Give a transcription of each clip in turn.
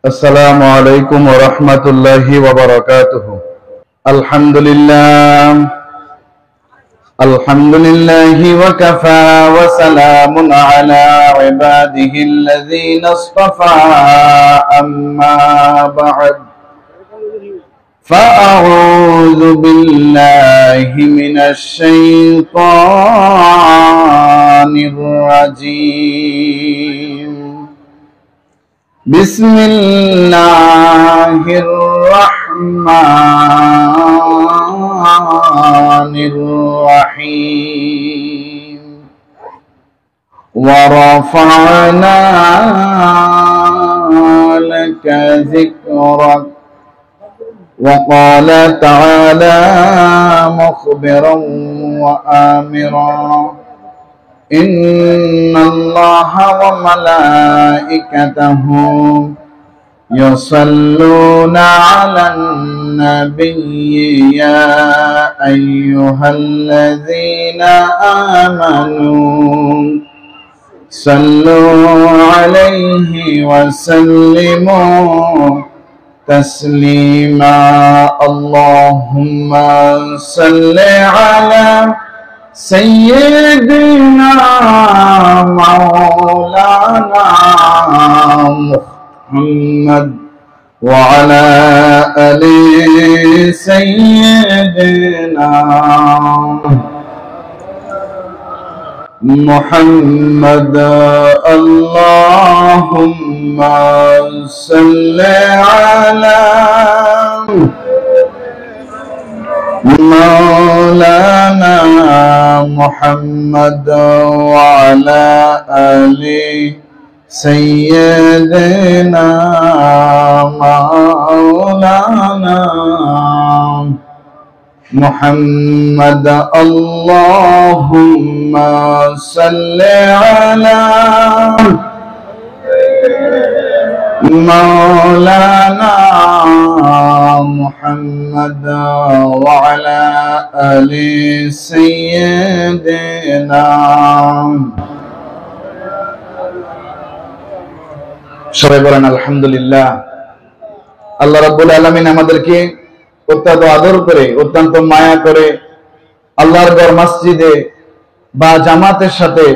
السلام عليكم ورحمة الله وبركاته. الحمد لله وكفى وسلام على عباده الذين اصطفى. أما بعد فأعوذ بالله من الشيطان الرجيم. بسم الله الرحمن الرحيم. ورفعنا لك ذكرك. وقال تعالى مخبرا وآمرا إن الله وملائكته يصلون على النبي يا أيها الذين آمنوا صلوا عليه وسلموا تسليما. اللهم صل على سيدنا مولانا محمد وعلى آل سيدنا محمد. اللهم صل على مولانا محمد وعلى آل سيدنا مولانا محمد. اللهم صل على مولانا محمد وعلى آل سيدنا. সবাই বলেন আলহামদুলিল্লাহ। আল্লাহ রাব্বুল আলামিন আমাদেরকে অত্যন্ত আদর করে, অত্যন্ত মায়া করে আল্লাহর ঘর মসজিদে বা জামাতের সাথে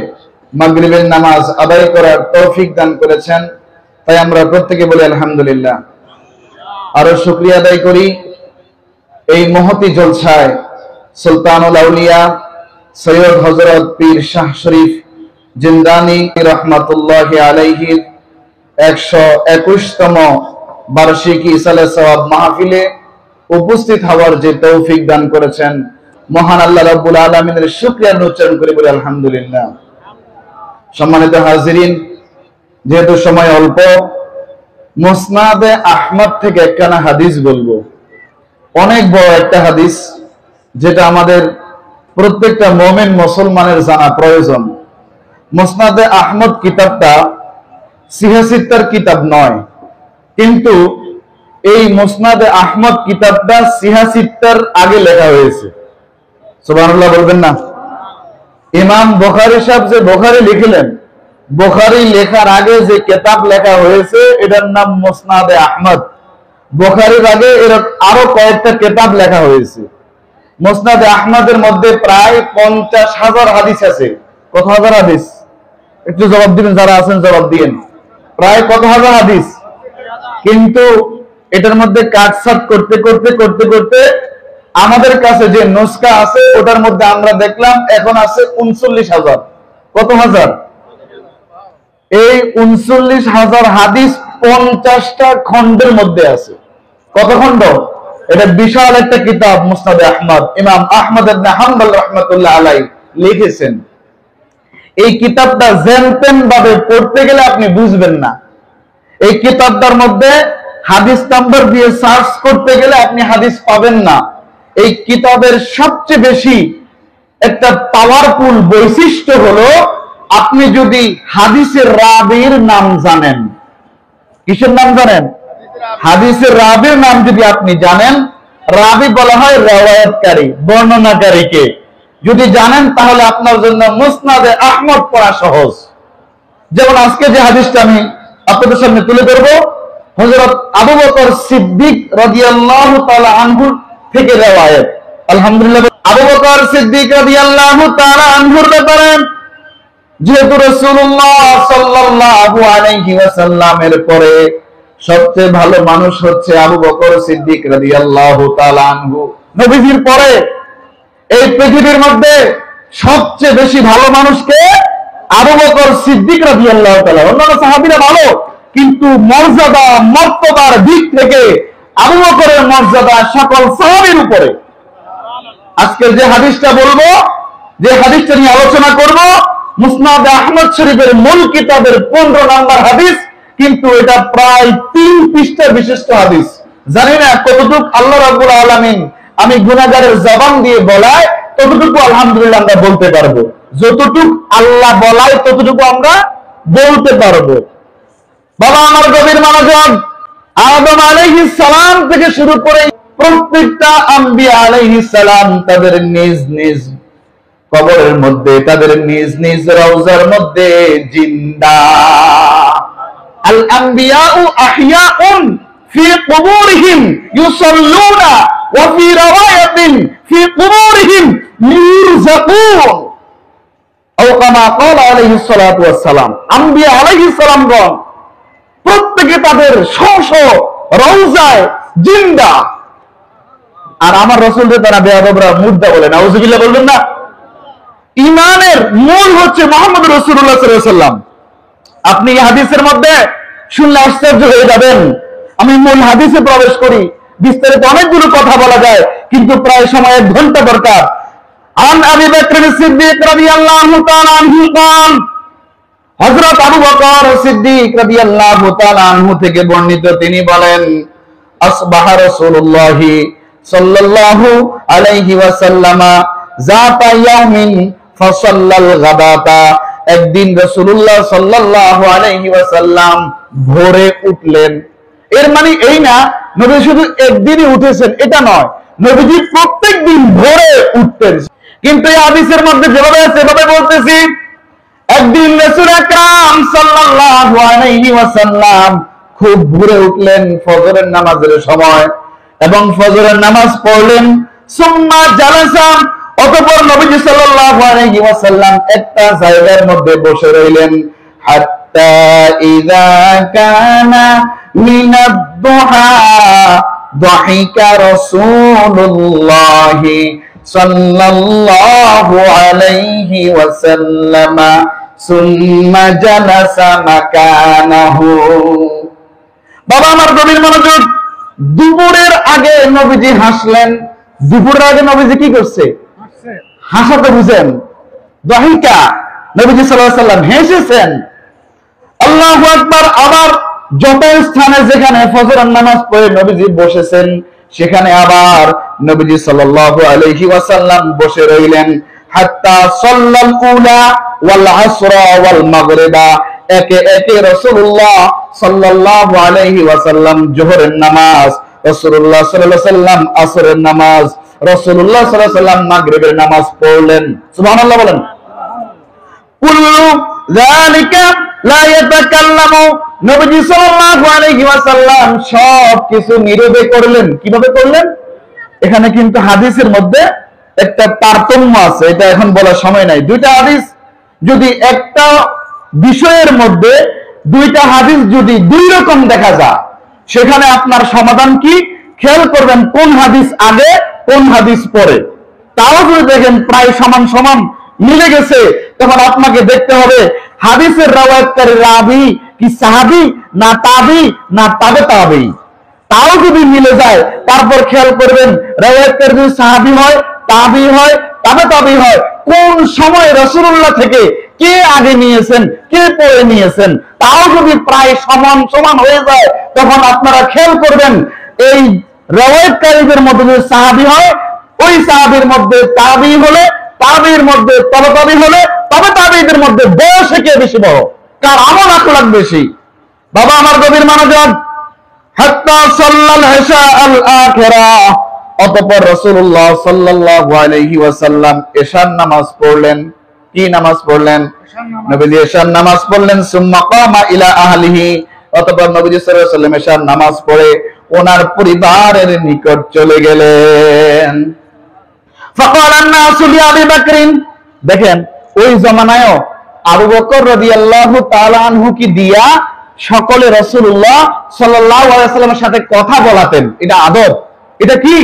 মাগরিবের নামাজ আদায় করার তৌফিক দান করেছেন। তাই আমরা প্রত্যেকে বলি আলহামদুলিল্লাহ। আরো শুকরিয়া আদায় করি এই মহতি জলসায় সুলতানুল আউলিয়া সৈয়দ হযরত পীর শাহ শরীফ জিন্দানি রহমাতুল্লাহি আলাইহি 121তম বার্ষিকী ইসালে সওয়াব মাহফিলে উপস্থিত হওয়ার যে তৌফিক দান করেছেন, মহান আল্লাহ রাব্বুল আলামিনের শুকরিয়া উচ্চারণ করে বলি আলহামদুলিল্লাহ। সম্মানিত হাজিরিন, যেহেতু সময় অল্প, মুসনাদে আহমদ থেকে একখানা হাদিস বলবো। অনেক বড় একটা হাদিস, যেটা আমাদের প্রত্যেকটা মুমিন মুসলমানের জানা প্রয়োজন। মুসনাদে আহমদ কিতাবটা সিহাসিত্তার কিতাব নয়, কিন্তু এই মুসনাদে আহমদ কিতাবটা সিহাসিত্তার আগে লেখা হয়েছে। সুবহানাল্লাহ বলবেন না? ইমাম বুখারী সাহেব যে বুখারী লিখলেন, বুখারী লেখার আগে যে কিতাব লেখা হয়েছে এটার নাম মুসনাদে আহমদ। বুখারীর আগে এর আরো কয়েকটা কিতাব লেখা হয়েছে। মুসনাদে আহমদের মধ্যে প্রায় 50,000 হাদিস আছে। কত হাজার হাদিস? একটু জবাব দিবেন, যারা আছেন জবাব দিয়েন। প্রায় কত হাজার হাদিস? কিন্তু এটার মধ্যে কাটছাট করতে করতে করতে করতে আমাদের কাছে যে নুসখা আছে ওটার মধ্যে আমরা দেখলাম এখন আছে 39,000। কত হাজার? এই 39,000 হাদিস 50টা খণ্ডের মধ্যে আছে। কত খণ্ড? এটা বিশাল একটা কিতাব মুসনাদে আহমদ। ইমাম আহমদ ইবনে হাম্বল রাহমাতুল্লাহ আলাইহি লিখেছেন। এই কিতাবটা জেনতেন ভাবে পড়তে গেলে আপনি বুঝবেন না। এই কিতাবটার মধ্যে হাদিস নাম্বার দিয়ে সার্চ করতে গেলে আপনি হাদিস পাবেন না। এই কিতাবের সবচেয়ে বেশি একটা পাওয়ারফুল বৈশিষ্ট্য হলো আপনি যদি হাদিসের রাবীর নাম জানেন। কিসের নাম জানেন? হাদিসের রাবীর নাম যদি আপনি জানেন, রাবী বলা হয় রিওয়ায়াতকারী, বর্ণনাকারীকে। যদি জানেন তাহলে আপনার জন্য মুসনাদে আহমদ পড়া সহজ। যেমন আজকে যে হাদিসটা আমি আপনাদের সামনে তুলে ধরবো, হযরত আবু বকর সিদ্দিক রাদিয়াল্লাহু তাআলা আনহু থেকে riwayat। আলহামদুলিল্লাহ। আবু বকর সিদ্দিক রাদিয়াল্লাহু তাআলা আনহুর ব্যাপারে যেহেতু রাসূলুল্লাহ সাল্লাল্লাহু আলাইহি ওয়াসাল্লামের পরে সবচেয়ে ভালো মানুষ হচ্ছে আবু বকর সিদ্দিক রাদিয়াল্লাহু তাআলা আনহু। নবীজির পরে এই পৃথিবীর মধ্যে সবচেয়ে বেশি ভালো মানুষকে আবু বকর সিদ্দিক রাদিয়াল্লাহু তাআলা। অন্যান্য সাহাবীরা ভালো, কিন্তু মর্যাদা মর্তবার দিক থেকে আবু বকরের মর্যাদা সকল সাহাবীর উপরে। আজকে যে হাদিসটা বলবো, যে হাদিসটা নিয়ে আলোচনা করব, মুসনাদ আহমদ শরীফের মূল কিতাবের 15 নম্বর হাদিস, কিন্তু এটা প্রায় 3 পৃষ্ঠার বিশিষ্ট হাদিস। জানি না কতটুকু আল্লাহ রাব্বুল আলামিন আমি গুনাহগারের জবান দিয়ে বলায় ততটুকু আলহামদুলিল্লাহ আমরা বলতে পারবো। যতটুকু আল্লাহ বলায় ততটুকু আমরা বলতে পারবো। বাবা আমার গভীর মনোযোগ, আদম আলাইহিস সালাম থেকে শুরু করে প্রত্যেকটা আম্বিয়া আলাইহিস সালাম তাদের নিজ নিজ কবরের মধ্যে, তাদের নিজ নিজ রওজার মধ্যে জিন্দা। আল আম্বিয়াউ আহইয়াউন ফি কুবুরিহিম ইউসাল্লুনা ওয়া ফি রাওয়ায়াতিন ফি কুবুরিহিম ইউরযাকুন। আও কামা ক্বালা আলাইহিস সালাতু ওয়াস সালাম। আম্বিয়া আলাইহিস সালামগণ প্রত্যেকে তাদের স্ব রওজায় জিন্দা। আর আমার রাসূলদের তারা বেয়াদবরা মুর্দা বলে, নাউযুবিল্লাহ বলবেন না? ঈমানের মূল হচ্ছে মুহাম্মদ রাসূলুল্লাহ সাল্লাল্লাহু আলাইহি ওয়াসাল্লাম। আপনি এই হাদিসের মধ্যে শুনলে আশ্চর্য হয়ে যাবেন। আমি মূল হাদিসে প্রবেশ করি, বিস্তারিত অনেকগুলো কথা বলা যায়, কিন্তু প্রায় সময় 1 ঘন্টা দরকার। আন আবি বকর সিদ্দিক রাদিয়াল্লাহু তাআলা আনহু قال হযরত আবু বকর সিদ্দিক রাদিয়াল্লাহু তাআলা আনহু থেকে বর্ণিত, তিনি বলেন, আসবাহা রাসূলুল্লাহ সাল্লাল্লাহু আলাইহি ওয়াসাল্লামা যাতা ইয়াউমিন ফাসাল্লাল গাদাতা। একদিন রাসূলুল্লাহ সাল্লাল্লাহু আলাইহি ওয়াসাল্লাম ভোরে উঠলেন। এর মানে এই না নবী শুধু একদিনই উঠেছেন, এটা নয়, নবীজি প্রত্যেকদিন ভোরে উঠতেন। কিন্তু এই হাদিসের মধ্যে যেভাবে আছে সেভাবে বলতেছি, একদিন রাসূল আকরাম সাল্লাল্লাহু আলাইহি ওয়াসাল্লাম খুব ভোরে উঠলেন ফজরের নামাজের সময় এবং ফজরের নামাজ পড়লেন। সুম্মা জালাসা, অতঃপর নবীজি সাল্লাল্লাহু আলাইহি ওয়াসাল্লাম একটা জায়গার মধ্যে বসে রইলেন। হাত্তা ইযা কানা মিনাদ দুহা দাহিকা রাসূলুল্লাহ সাল্লাল্লাহু আলাইহি ওয়াসাল্লাম সুম্মা জালাসা মাকানাহু। বাবা আমার গভীর মনোযোগ, দুপুরের আগে নবীজি হাসলেন। দুপুরের আগে নবীজি কি করছে? হাসাতে বুঝেন, দাহিকা, নবীজি সাল্লাল্লাহু আলাইহি ওয়াসাল্লাম হেসেছেন। আল্লাহু আকবার। আবার যত স্থানে যেখানে ফজরের নামাজ পড়ে নবীজি বসেছেন, সেখানে আবার নবীজি সাল্লাল্লাহু আলাইহি ওয়াসাল্লাম বসে রইলেন। হাত্তা সাল্লাল উলা ওয়াল আসরা ওয়াল মাগরিবা। একে একে রাসূলুল্লাহ সাল্লাল্লাহু আলাইহি ওয়াসাল্লাম যোহরের নামাজ, রাসূলুল্লাহ সাল্লাল্লাহু আলাইহি ওয়াসাল্লাম আসরের নামাজ, রাসূলুল্লাহ সাল্লাল্লাহু আলাইহি ওয়াসাল্লাম মাগরিবের নামাজ পড়লেন। সুবহানাল্লাহ বলেন। কুল্লু যালিকা লা ইয়াতাকাল্লামু। নবীজি সাল্লাল্লাহু আলাইহি ওয়াসাল্লাম সব কিছু নীরবে করলেন। কিভাবে করলেন? এখানে কিন্তু হাদিসের মধ্যে একটা তারতম্য আছে, এটা এখন বলার সময় নাই। দুইটা হাদিস যদি একটা বিষয়ের মধ্যে দুইটা হাদিস যদি দুই রকম দেখা যায়, সেখানে আপনার সমাধান কি? খেয়াল করবেন কোন হাদিস আগে কোন হাদিস পরে। তাও যদি দেখেন প্রায় সমান সমান মিলে গেছে, তখন আপনাকে দেখতে হবে হাদিসের রাওয়ায়াতকারী রাবী কি সাহাবী না তাবী না তাবে তাবী। তাও যদি মিলে যায়, তারপর খেয়াল করবেন রাওয়ায়াতকারী যদি সাহাবী হয়, তাবী হয়, তাবে তাবী হয়, কোন সময় রাসূলুল্লাহ থেকে কে আগে নিয়েছেন কে পরে নিয়েছেন, তাও যদি প্রায় সমান সমান হয়ে যায়, তখন আপনারা খেয়াল করবেন এই রাওয়ায়াতকারীদের মধ্যে যদি সাহাবী হয়, ওই সাহাবীর মধ্যে তাবী হলে, তাবীর মধ্যে তবে তাবী হলে, তবে তাবীদের মধ্যে বয়সে কে বেশি বড়, কার আমল আখলাক বেশি। বাবা আমার গভীর মনোযোগ। হাত্তা সাল্লাল ইশা আল আখিরা। অতঃপর রাসূলুল্লাহ সাল্লাল্লাহু আলাইহি ওয়াসাল্লাম ইশার নামাজ পড়লেন। কি নামাজ পড়লেন? নবীজি ইশার নামাজ পড়লেন। সুম্মা কামা ইলা আহলিহি। অতঃপর নবীজি সাল্লাল্লাহু আলাইহি ওয়াসাল্লাম এশার নামাজ পড়ে ওনার পরিবারের নিকট চলে গেলেন। ফাকাল আন-নাসু লিআবি বকরিন, দেখেন ওই জামানায়ও আবু বকর রাদিয়াল্লাহু তাআলা আনহু কি দিয়া সকলে রাসূলুল্লাহ সাল্লাল্লাহু আলাইহি ওয়াসাল্লামের সাথে কথা বলাতেন। এটা আদব, এটা কি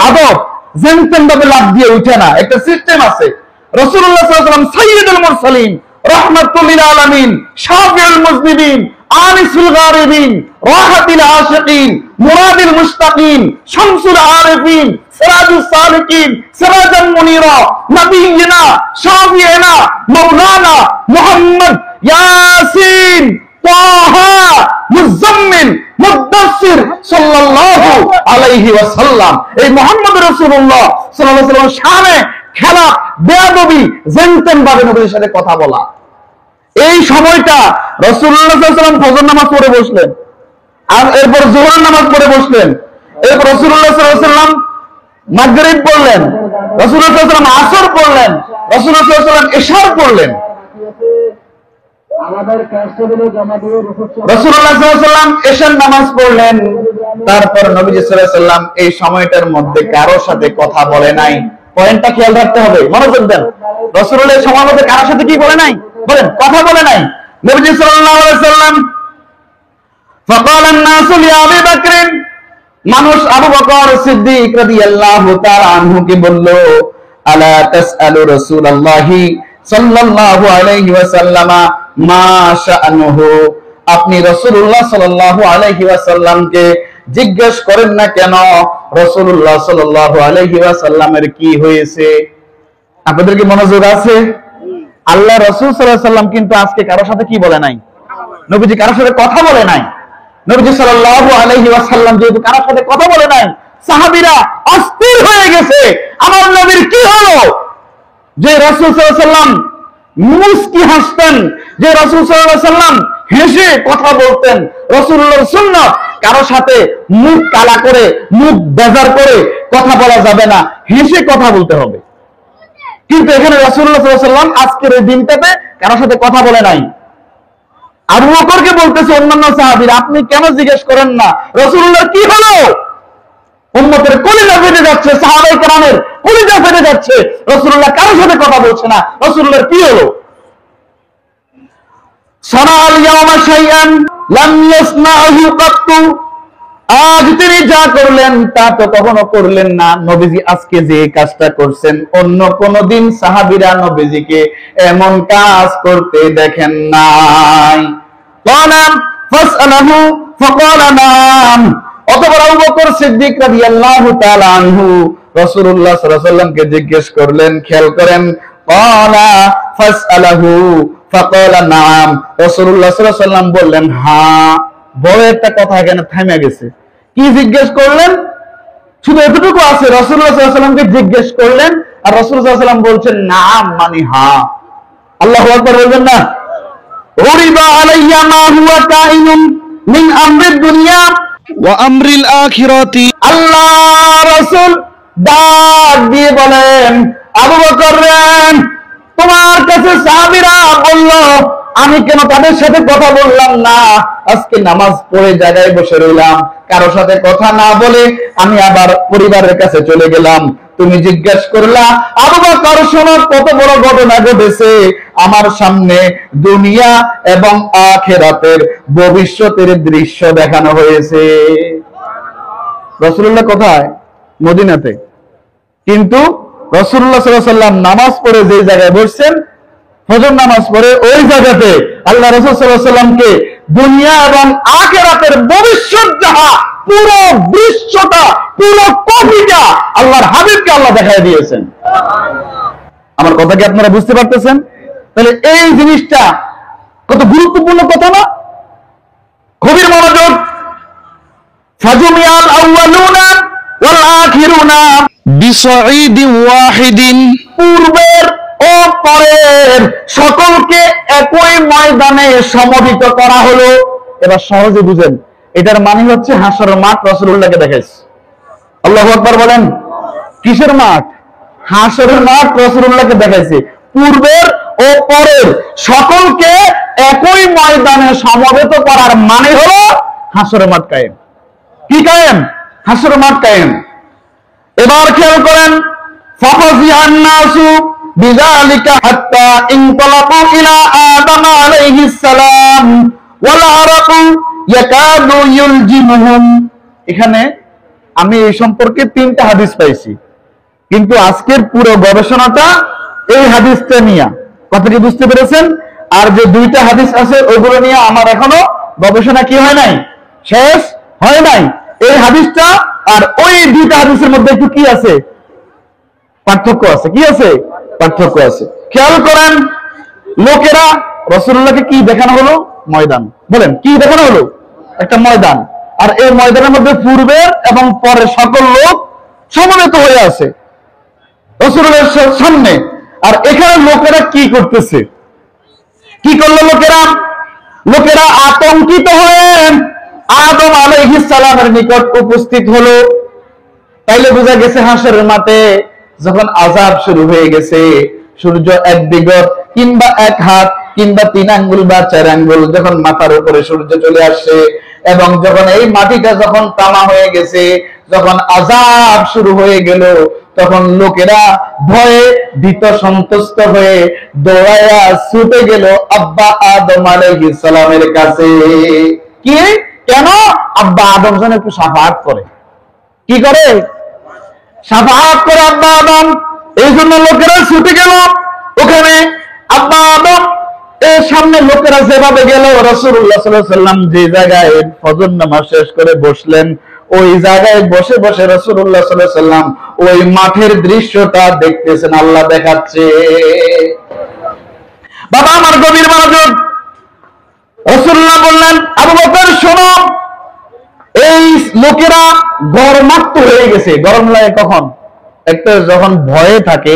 আদব। জানতেন ভাবে লাভ দিয়ে উঠে না, একটা সিস্টেম আছে। রাসূলুল্লাহ সাল্লাল্লাহু আলাইহি ওয়াসাল্লাম সাইয়্যিদুল মুরসালিন, রাহমাতুল লিল আলামিন, শাফিউল মুজনিবিন, আনিসুল গারিবিন, রাহাতিল আশিকিন, মুরাদিল মুশতাকিন, শামসুল আরিফিন, সিরাজুস সালিকিন, সিরাজাম মুনীরা, নবিয়িনা শাফিঈনা মাওলানা মুহাম্মদ ইয়াসিন তাহা মুজাম্মিল মুদ্দাসসির সাল্লাল্লাহু আলাইহি ওয়াসাল্লাম। এই মুহাম্মদ রাসূলুল্লাহ সাল্লাল্লাহু আলাইহি ওয়াসাল্লামের শানে খেলা, বেয়াদবি, জানতেন ভাবে নবীর সাথে কথা বলা। এই সময়টা রাসূলুল্লাহ সাল্লাল্লাহু আলাইহি ওয়াসাল্লাম ফজর নামাজ পড়ে বসলেন, আর এরপর যোহরের নামাজ পড়ে বসলেন, এরপর রাসূলুল্লাহ সাল্লাল্লাহু আলাইহি ওয়াসাল্লাম মাগরিব পড়লেন, রাসূলুল্লাহ সাল্লাল্লাহু আলাইহি ওয়াসাল্লাম আসর পড়লেন, রাসূলুল্লাহ সাল্লাল্লাহু আলাইহি ওয়াসাল্লাম ইশার পড়লেন। রাসূলুল্লাহ সাল্লাল্লাহু আলাইহি ওয়াসাল্লাম ইশার নামাজ পড়লেন। তারপর নবীজি সাল্লাল্লাহু আলাইহি ওয়াসাল্লাম এই সময়টার মধ্যে কারোর সাথে কথা বলে নাই। পয়েন্টটা খেয়াল রাখতে হবে, মনোযোগ দেন। রাসূলুল্লাহ এই সময়ের মধ্যে কারোর সাথে কি বলে নাই? বলেন, কথা বলে নাই। নবীজি সাল্লাল্লাহু আলাইহি ওয়াসাল্লাম ফাকাল আন-নাসু লিআবি বকরিন, মানুষ আবু বকর সিদ্দিক রাদিয়াল্লাহু তাআলা আনহুকে বলল, আলা তাসআলু রাসূলুল্লাহি সাল্লাল্লাহু আলাইহি ওয়াসাল্লামা মা শাআনুহু, আপনি রাসূলুল্লাহ সাল্লাল্লাহু আলাইহি ওয়াসাল্লামকে জিজ্ঞেস করেন না কেন রাসূলুল্লাহ সাল্লাল্লাহু আলাইহি ওয়াসাল্লামের কি হয়েছে? আপনাদের কি মনোযোগ আছে? আল্লাহ রাসূল সাল্লাল্লাহু আলাইহি ওয়াসাল্লাম কিন্তু আজকে কারোর সাথে কি বলে নাই? নবীজি কারোর সাথে কথা বলে নাই। নবীজি সাল্লাল্লাহু আলাইহি ওয়াসাল্লাম যেহেতু কারোর সাথে কথা বলে নাই, সাহাবীরা অস্থির হয়ে গেছে, আমার নবীর কি হলো? যে রাসূল সাল্লাল্লাহু আলাইহি ওয়াসাল্লাম মুস্কি হাসতেন, যে রাসূল সাল্লাল্লাহু আলাইহি ওয়াসাল্লাম হেসে কথা বলতেন। রাসূলুল্লাহর সুন্নাত কারোর সাথে মুখ কালা করে, মুখ বেজার করে কথা বলা যাবে না, হেসে কথা বলতে হবে। কিন্তু এখানে রাসূলুল্লাহ সাল্লাল্লাহু আলাইহি ওয়াসাল্লাম আজকের এই দিনটাতে কারোর সাথে কথা বলে নাই। আবু বকরকে বলতেছে অন্যান্য সাহাবীরা, আপনি কেন জিজ্ঞেস করেন না রাসূলুল্লাহর কি হলো? উম্মতের কলিজা ফেটে যাচ্ছে, সাহাবায়ে কেরামের কলিজা ফেটে যাচ্ছে, রাসূলুল্লাহ কারোর সাথে কথা বলছে না, রাসূলুল্লাহর কি হলো? সানাল ইয়াওমা শাইআন লাম ইয়াসনাহু কাত্তু, আজ তিনি যা করলেন তা তো কখনো করলেন না। নবীজি আজকে যে কাজটা করছেন, অন্য কোন দিন সাহাবীরা নবীজিকে এমন কাজ করতে দেখেন নাই। ক্বালা ফাসআলাহু ফাকালা নাম, অতঃপর আবু বকর সিদ্দিক রাদিয়াল্লাহু তাআলা আনহু রাসূলুল্লাহ সাল্লাল্লাহু আলাইহি ওয়াসাল্লামকে জিজ্ঞেস করলেন। খেয়াল করেন, ক্বালা ফাসআলাহু ফাকালা নাম, রাসূলুল্লাহ সাল্লাল্লাহু আলাইহি ওয়াসাল্লাম বললেন হ্যাঁ। বড় একটা কথা এখানে থেমে গেছে। কি জিজ্ঞেস করলেন? শুধু এতটুকু আছে, রাসূলুল্লাহ সাল্লাল্লাহু আলাইহি ওয়াসাল্লামকে জিজ্ঞেস করলেন, আর রাসূলুল্লাহ সাল্লাল্লাহু আলাইহি ওয়াসাল্লাম বলছেন নাম মানে হ্যাঁ। আল্লাহু আকবার বলবেন না? উরিবা আলাইয়া মা হুয়া কাইনুন মিন আমরিদ দুনিয়া ওয়া আমরিল আখিরাতি, আল্লাহ রাসূল ডাক দিয়ে বলেন, আবু বকর রে, তোমার কাছে সাহাবীরা বলল, আমি কেন তাদের সাথে কথা বললাম না? আজকে নামাজ পড়ে জায়গায় বসে রইলাম, কারো সাথে কথা না বলে আমি আবার পরিবারের কাছে চলে গেলাম। তুমি জিজ্ঞাসা করলা, আবু বকর শোনো কত বড় ঘটনা ঘটেছে আমার সামনে, দুনিয়া এবং আখিরাতের ভবিষ্যতের দৃশ্য দেখানো হয়েছে। রাসূলুল্লাহ কোথায়? মদিনাতে। কিন্তু রাসূলুল্লাহ সাল্লাল্লাহু আলাইহি ওয়াসাল্লাম নামাজ পড়ে যে জায়গায় বসছেন, ফজর নামাজ পড়ে ওই জায়গাতে আল্লাহ রাসূল সাল্লাল্লাহু আলাইহি ওয়াসাল্লামকে দুনিয়া এবং আখিরাতের ভবিষ্যৎ যাহা পুরো দৃশ্যটা, পুরো কপিটা আল্লাহর হাবিবকে আল্লাহ দেখায় দিয়েছেন। আমার কথা কি আপনারা বুঝতে পারতেছেন? তাহলে এই জিনিসটা কত গুরুত্বপূর্ণ কথা না? গভীর মনোযোগ। ফাজুমিয়াল আউয়ালুনা ওয়াল আখিরুনা বিসাঈদিন ওয়াহিদিন, পূর্বের ও পরের সকলকে একই ময়দানে সমবেত করা হলো। এবার সহজে বুঝেন, এটার মানে হচ্ছে হাসরের মাঠ রাসূলুল্লাহকে দেখাইছে। আল্লাহু আকবার বলেন। কিসের মাঠ? হাসরের মাঠ রাসূলুল্লাহকে দেখাইছে। পূর্বের ও পরের সকলকে একই ময়দানে সমবেত করার মানে হলো হাসরের মাঠ কায়েম। কি কায়েম? হাসরের মাঠ কায়েম। এবার খেয়াল করেন, ফাফাজিআন নাসু বিযালিকা হাত্তা ইনতালাকু ইলা আদম আলাইহিস সালাম ওয়াল আরাকু ইয়াকাদু ইউলজিমুহুম। এখানে আমি এই সম্পর্কে 3টা হাদিস পাইছি, কিন্তু আজকের পুরো গবেষণাটা এই হাদিসটা নিয়ে। কথা কি বুঝতে পেরেছেন? আর যে 2টা হাদিস আছে ওগুলো নিয়ে আমার এখনো গবেষণা কি হয় নাই, শেষ হয় নাই। এই হাদিসটা আর ওই 2টা হাদিসের মধ্যে একটু কি আছে, পার্থক্য আছে। কি আছে? পার্থক্য আছে। খেয়াল করেন, লোকেরা রাসূলুল্লাহকে কি দেখানো হলো? ময়দান। বলেন, কি দেখানো হলো? একটা ময়দান। আর এই ময়দানের মধ্যে পূর্বের এবং পরের সকল লোক সমবেত হয়ে আছে রাসূলুল্লাহর সামনে। আর এখানে লোকেরা কি করতেছে? কি করলো লোকেরা? লোকেরা আতঙ্কিত হয়ে আদম আলাইহিস সালামের নিকট উপস্থিত হলো। তাইলে বোঝা গেছে হাসরের মাঠে যখন আযাব শুরু হয়ে গেছে, সূর্য এক দিগত কিংবা এক হাত কিংবা 3 আঙ্গুল বা 4 আঙ্গুল যখন মাথার উপরে সূর্য চলে আসছে, এবং যখন এই মাটিটা যখন তামা হয়ে গেছে, যখন আযাব শুরু হয়ে গেল, তখন লোকেরা ভয়ে ভীত সন্ত্রস্ত হয়ে দৌড়ায়া ছুটে গেল আব্বা আদম আলাইহিস সালামের কাছে। কি? কেন? আব্বা আদম যেন একটু শাফাআত করে। কি করে? শাফাআত করে আব্বা আদম। এই জন্য লোকেরা ছুটে গেল ওখানে। আব্বা আদম এর সামনে লোকেরা যেভাবে গেল, রাসূলুল্লাহ সাল্লাল্লাহু আলাইহি ওয়াসাল্লাম যে জায়গায় ফজর নামাজ শেষ করে বসলেন, ওই জায়গায় বসে বসে রাসূলুল্লাহ সাল্লাল্লাহু আলাইহি ওয়াসাল্লাম ওই মাঠের দৃশ্যটা দেখতেছেন, আল্লাহ দেখাচ্ছে। বাবা আমার গভীর মনোযোগ। রাসূলুল্লাহ বললেন, আবু বকর শোনো, এই লোকেরা গরমাক্ত হয়ে গেছে। গরম লাগে কখন? একটা যখন ভয়ে থাকে,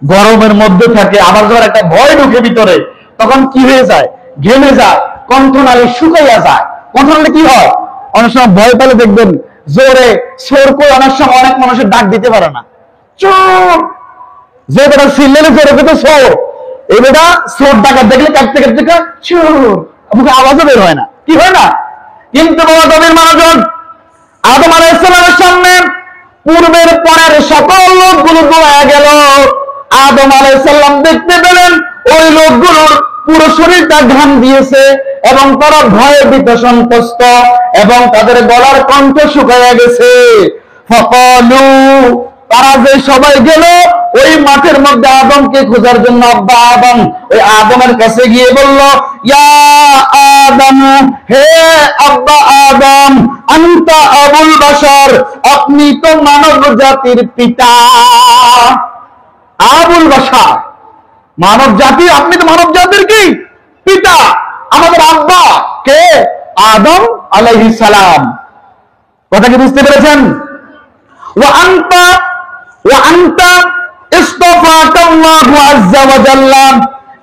গরমের মধ্যে থাকে, আবার যখন একটা ভয় ঢুকে ভিতরে, তখন কি হয়ে যায়? ঘেমে যায়, কণ্ঠনালী শুকাইয়া যায়। কণ্ঠনালী কি হয়? অনেক সময় ভয় পেলে দেখবেন জোরে সোর করে অনেক সময় অনেক মানুষের ডাক দিতে পারে না। চুপ, যে বেটা সিলেলে জোরে কিন্তু সোর, এই বেটা সোর ডাকা দেখলে কাঁদতে কাঁদতে চুপ, আমাকে আওয়াজও বের হয় না। কি হয় না? কিন্তু বাবা গভীর মনোযোগ, আদম আলাইহিস সালামের সামনে পূর্বের পরের সকল লোকগুলো দৌড়ায়া গেল। আদম আলাইহিস সালাম দেখতে পেলেন ওই লোকগুলোর পুরো শরীরটা ঘাম দিয়েছে এবং তারা ভয়ে ভীত সন্ত্রস্ত এবং তাদের গলার কণ্ঠ শুকায়া গেছে। ফাকালু, তারা যে সবাই গেল ওই মাঠের মধ্যে আদমকে খোঁজার জন্য। আব্বা আদম ওই আদমের কাছে গিয়ে বলল, ইয়া আদম, হে আব্বা আদম, আনতা আবুল বাশার, আপনি তো মানব জাতির পিতা। আবুল বাশার, মানব জাতি, আপনি তো মানব জাতির কি পিতা। আমাদের আব্বা কে? আদম আলাইহিস সালাম। কথা কি বুঝতে পেরেছেন? ওয়া আনতা ইসতাফাকাল্লাহু আযজা ওয়া জাল্লা,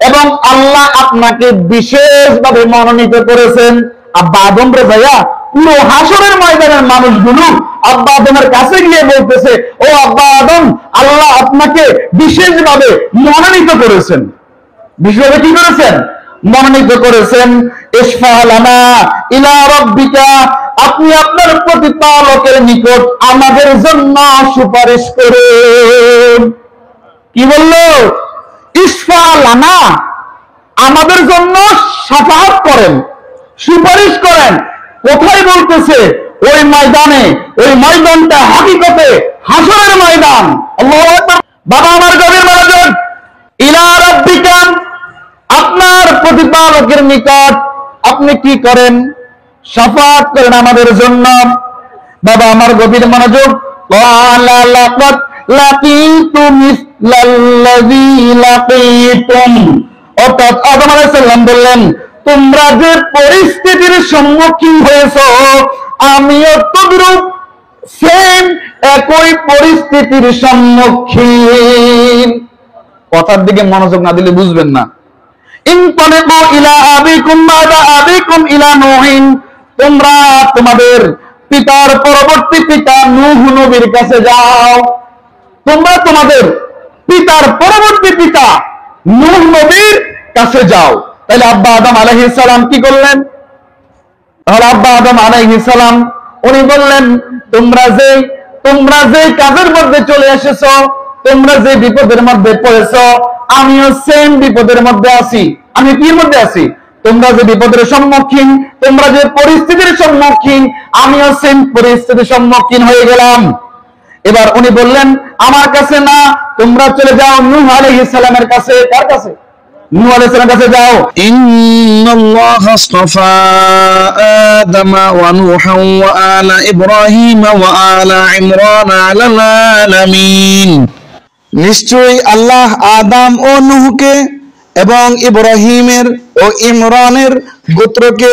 এবং আল্লাহ আপনাকে বিশেষভাবে মনোনীত করেছেন। আব্বা আদম রে ভাইয়া, পুরো হাসরের ময়দানের মানুষগুলো আব্বা আদমের কাছে গিয়ে বলতেছে, ও আব্বা আদম, আল্লাহ আপনাকে বিশেষভাবে মনোনীত করেছেন। বিশেষভাবে কি করেছেন? মনোনীত করেছেন। ইশফা লানা ইলা রাব্বিকা, আপনি আপনার প্রতিপালকের নিকট আমাদের জন্য সুপারিশ করুন। কি বললো? ইশফা লানা, আমাদের জন্য শাফাআত করেন, সুপারিশ করেন। কোথায় বলতেছে? ওই ময়দানে। ওই ময়দানটা হাকিকতে হাসরের ময়দান। আল্লাহু আকবার। বাবা আমার গভীর মনোযোগ, ইলা রাব্বিকা, আপনার প্রতিপালকের নিকট আপনি কি করেন? শাফাআত করেন আমাদের জন্য। বাবা আমার গভীর মনোযোগ, ক্বালা লাকাদ লাকিতু মিসলাল্লাযী লাকিতুম, অর্থাৎ আদম আলাইহিস সালাম বললেন, তোমরা যে পরিস্থিতির সম্মুখীন হয়েছো আমিও তদ্রূপ সেম একই পরিস্থিতির সম্মুখীন। কথার দিকে মনোযোগ না দিলে বুঝবেন না। ইনতালিকু ইলা আবিকুম বাদা আবিকুম ইলা নূহিন, তোমরা তোমাদের পিতার পরবর্তী পিতা নূহ নবীর কাছে যাও। তোমরা তোমাদের পিতার পরবর্তী পিতা নূহ নবীর কাছে যাও। তাহলে আব্বা আদম আলাইহিস সালাম কি করলেন? তাহলে আব্বা আদম আলাইহিস সালাম উনি বললেন, তোমরা যে কাজের মধ্যে চলে এসেছো, তোমরা যে বিপদের মধ্যে পড়েছো, আমিও সেম বিপদের মধ্যে আছি। আমি কি মধ্যে আছি? তোমরা যে বিপদের সম্মুখীন, তোমরা যে পরিস্থিতির সম্মুখীন, আমিও সেম পরিস্থিতির সম্মুখীন হয়ে গেলাম। এবার উনি বললেন, আমার কাছে না, তোমরা চলে যাও নূহ আলাইহিস সালামের কাছে। কার কাছে? নূহ আলাইহিস সালামের কাছে যাও। ইন্নাল্লাহা আসতাফা আদামা ওয়া নূহা ওয়া আলা ইব্রাহিম ওয়া আলা ইমরান আলাল আলামিন। নিশ্চয়ই আল্লাহ আদম ও নূহকে এবং ইব্রাহিমের ও ইমরানের গোত্রকে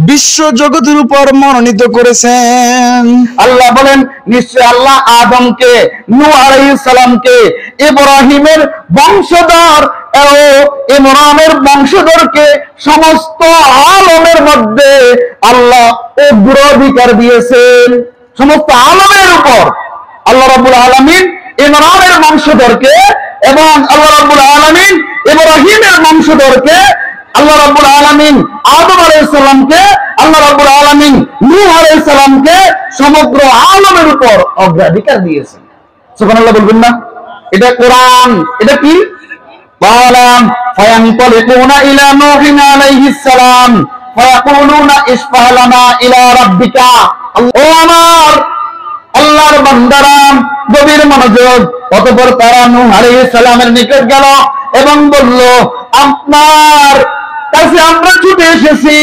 বিশ্ব জগতের উপর মনোনীত করেছেন। আল্লাহ বলেন, নিশ্চয় আল্লাহ আদমকে, নূহ আলাইহিস সালামকে, ইব্রাহিমের বংশধর ও ইমরানের বংশধরকে সমস্ত আলমের মধ্যে আল্লাহ অগ্রাধিকার দিয়েছেন। সমস্ত আলমের উপর আল্লাহ রাব্বুল আলামিন ইমরানের বংশধরকে এবং আল্লাহ রাব্বুল আলামিন ইব্রাহিমের বংশধরকে, আল্লাহ রাব্বুল আলামিন আদম আলাইহিস সালামকে, আল্লাহ রাব্বুল আলামিন নূহ আলাইহিস সালামকে সমগ্র আলমের উপর অগ্রাধিকার দিয়েছেন। সুবহানাল্লাহ বলবেন না? এটা কোরআন। এটা কি? قالَ فَيَنطَلِقُونَ إِلَى نُوحٍ عَلَيْهِ السَّلَامِ فَيَقُولُونَ اشْفَعْ لَنَا إِلَى رَبِّكَ। ও আমার আল্লাহর বান্দারা, গভীর মনোযোগ। অতঃপর তারা নূহ আলাইহিস সালামের নিকট গেল এবং বলল, আপনার কাছে আমরা ছুটে এসেছি,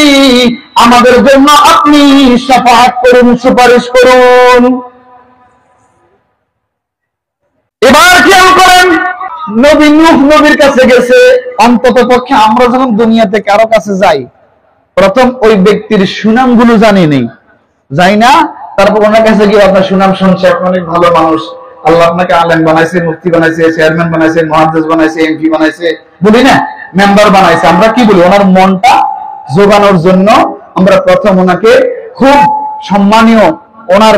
আমাদের জন্য আপনি শাফাআত করুন, সুপারিশ করুন। এবার খেয়াল করেন, নবী নূহ নবীর কাছে গেছে। অন্তত পক্ষে আমরা যখন দুনিয়াতে কারো কাছে যাই, প্রথম ওই ব্যক্তির সুনামগুলো জানি নেই, যাই না? তারপর ওনার কাছে গিয়ে আপনার সুনাম শুনছে, আপনি অনেক ভালো মানুষ, আল্লাহ আপনাকে আলেম বানাইছে, মুফতি বানাইছে, চেয়ারম্যান বানাইছে, মুহাদ্দিস বানাইছে, এমপি বানাইছে, বলি না, মেম্বার বানাইছে। আমরা কি বলি? ওনার মনটা জোগানোর জন্য আমরা প্রথম ওনাকে খুব সম্মানীয়, ওনার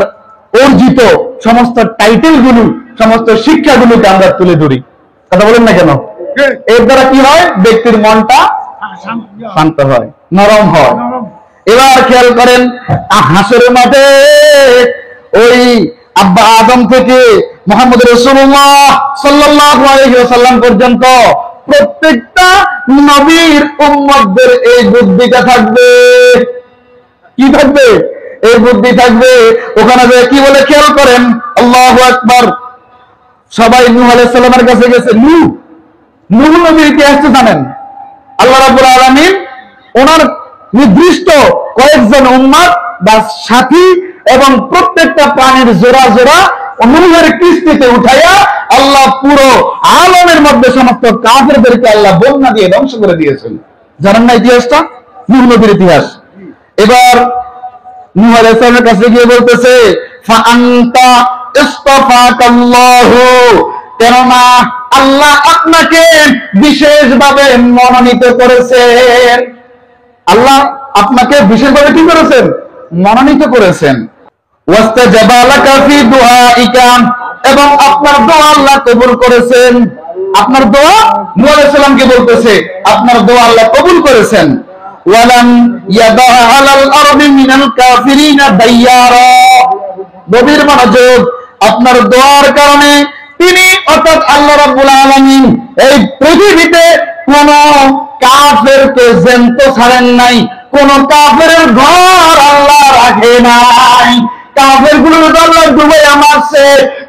অর্জিত সমস্ত টাইটেল গুলো, সমস্ত শিক্ষাগুলোকে আমরা তুলে ধরি। কথা বলেন না কেন? এর দ্বারা কি হয়? ব্যক্তির মনটা শান্ত হয়, নরম হয়। এবার খেয়াল করেন, হাসরের মাঠে ওই আব্বা আদম থেকে মুহাম্মদ রাসূলুল্লাহ সাল্লাল্লাহু আলাইহি ওয়াসাল্লাম পর্যন্ত প্রত্যেকটা নবীর উম্মতদের এই বুদ্ধিটা থাকবে। কি থাকবে? এই বুদ্ধি থাকবে। ওখানে যে কি বলে খেয়াল করেন, আল্লাহু আকবার। সবাই নূহ আলাইহিস সালামের কাছে গেছে। নূহ নবীর ইতিহাস তো জানেন। আল্লাহ রাব্বুল আলামিন ওনার নির্দিষ্ট কয়েকজন উম্মত বা সাথী এবং প্রত্যেকটা প্রাণীর জোড়া জোড়া নূহের কিস্তিতে উঠাইয়া আল্লাহ পুরো আলমের মধ্যে সমস্ত কাফেরদেরকে আল্লাহ বন্যা দিয়ে ধ্বংস করে দিয়েছেন। জানেন না ইতিহাসটা? নূহ নবীর ইতিহাস। এবার নূহ আলাইহিস সালামের কাছে গিয়ে বলতেছে, ফাআনতা ইসতাফাকাল্লাহু, কেননা আল্লাহ আপনাকে বিশেষভাবে মনোনীত করেছেন। আল্লাহ আপনাকে বিশেষভাবে কি করেছেন? মনোনীত করেছেন। ওয়াস্তাজাবা লাকা ফি দুআইকা, এবং আপনার দোয়া আল্লাহ কবুল করেছেন। আপনার দোয়া নূহ আলাইহিস সালামকে বলতেছে, আপনার দোয়া আল্লাহ কবুল করেছেন। ওয়ালাম ইয়াদা আলাল আরদি মিনাল কাফিরিনা দাইয়ারা, গভীর মনোযোগ। আপনার দোয়ার কারণে তিনি অর্থাৎ আল্লাহ রাব্বুল আলামিন এই পৃথিবীতে কোন কাফেরকে জ্যান্ত ছাড়েন নাই, কোন কাফেরের ঘর আল্লাহ রাখে নাই। কাফেরগুলোর আল্লাহ ডুবাইয়া মারছে,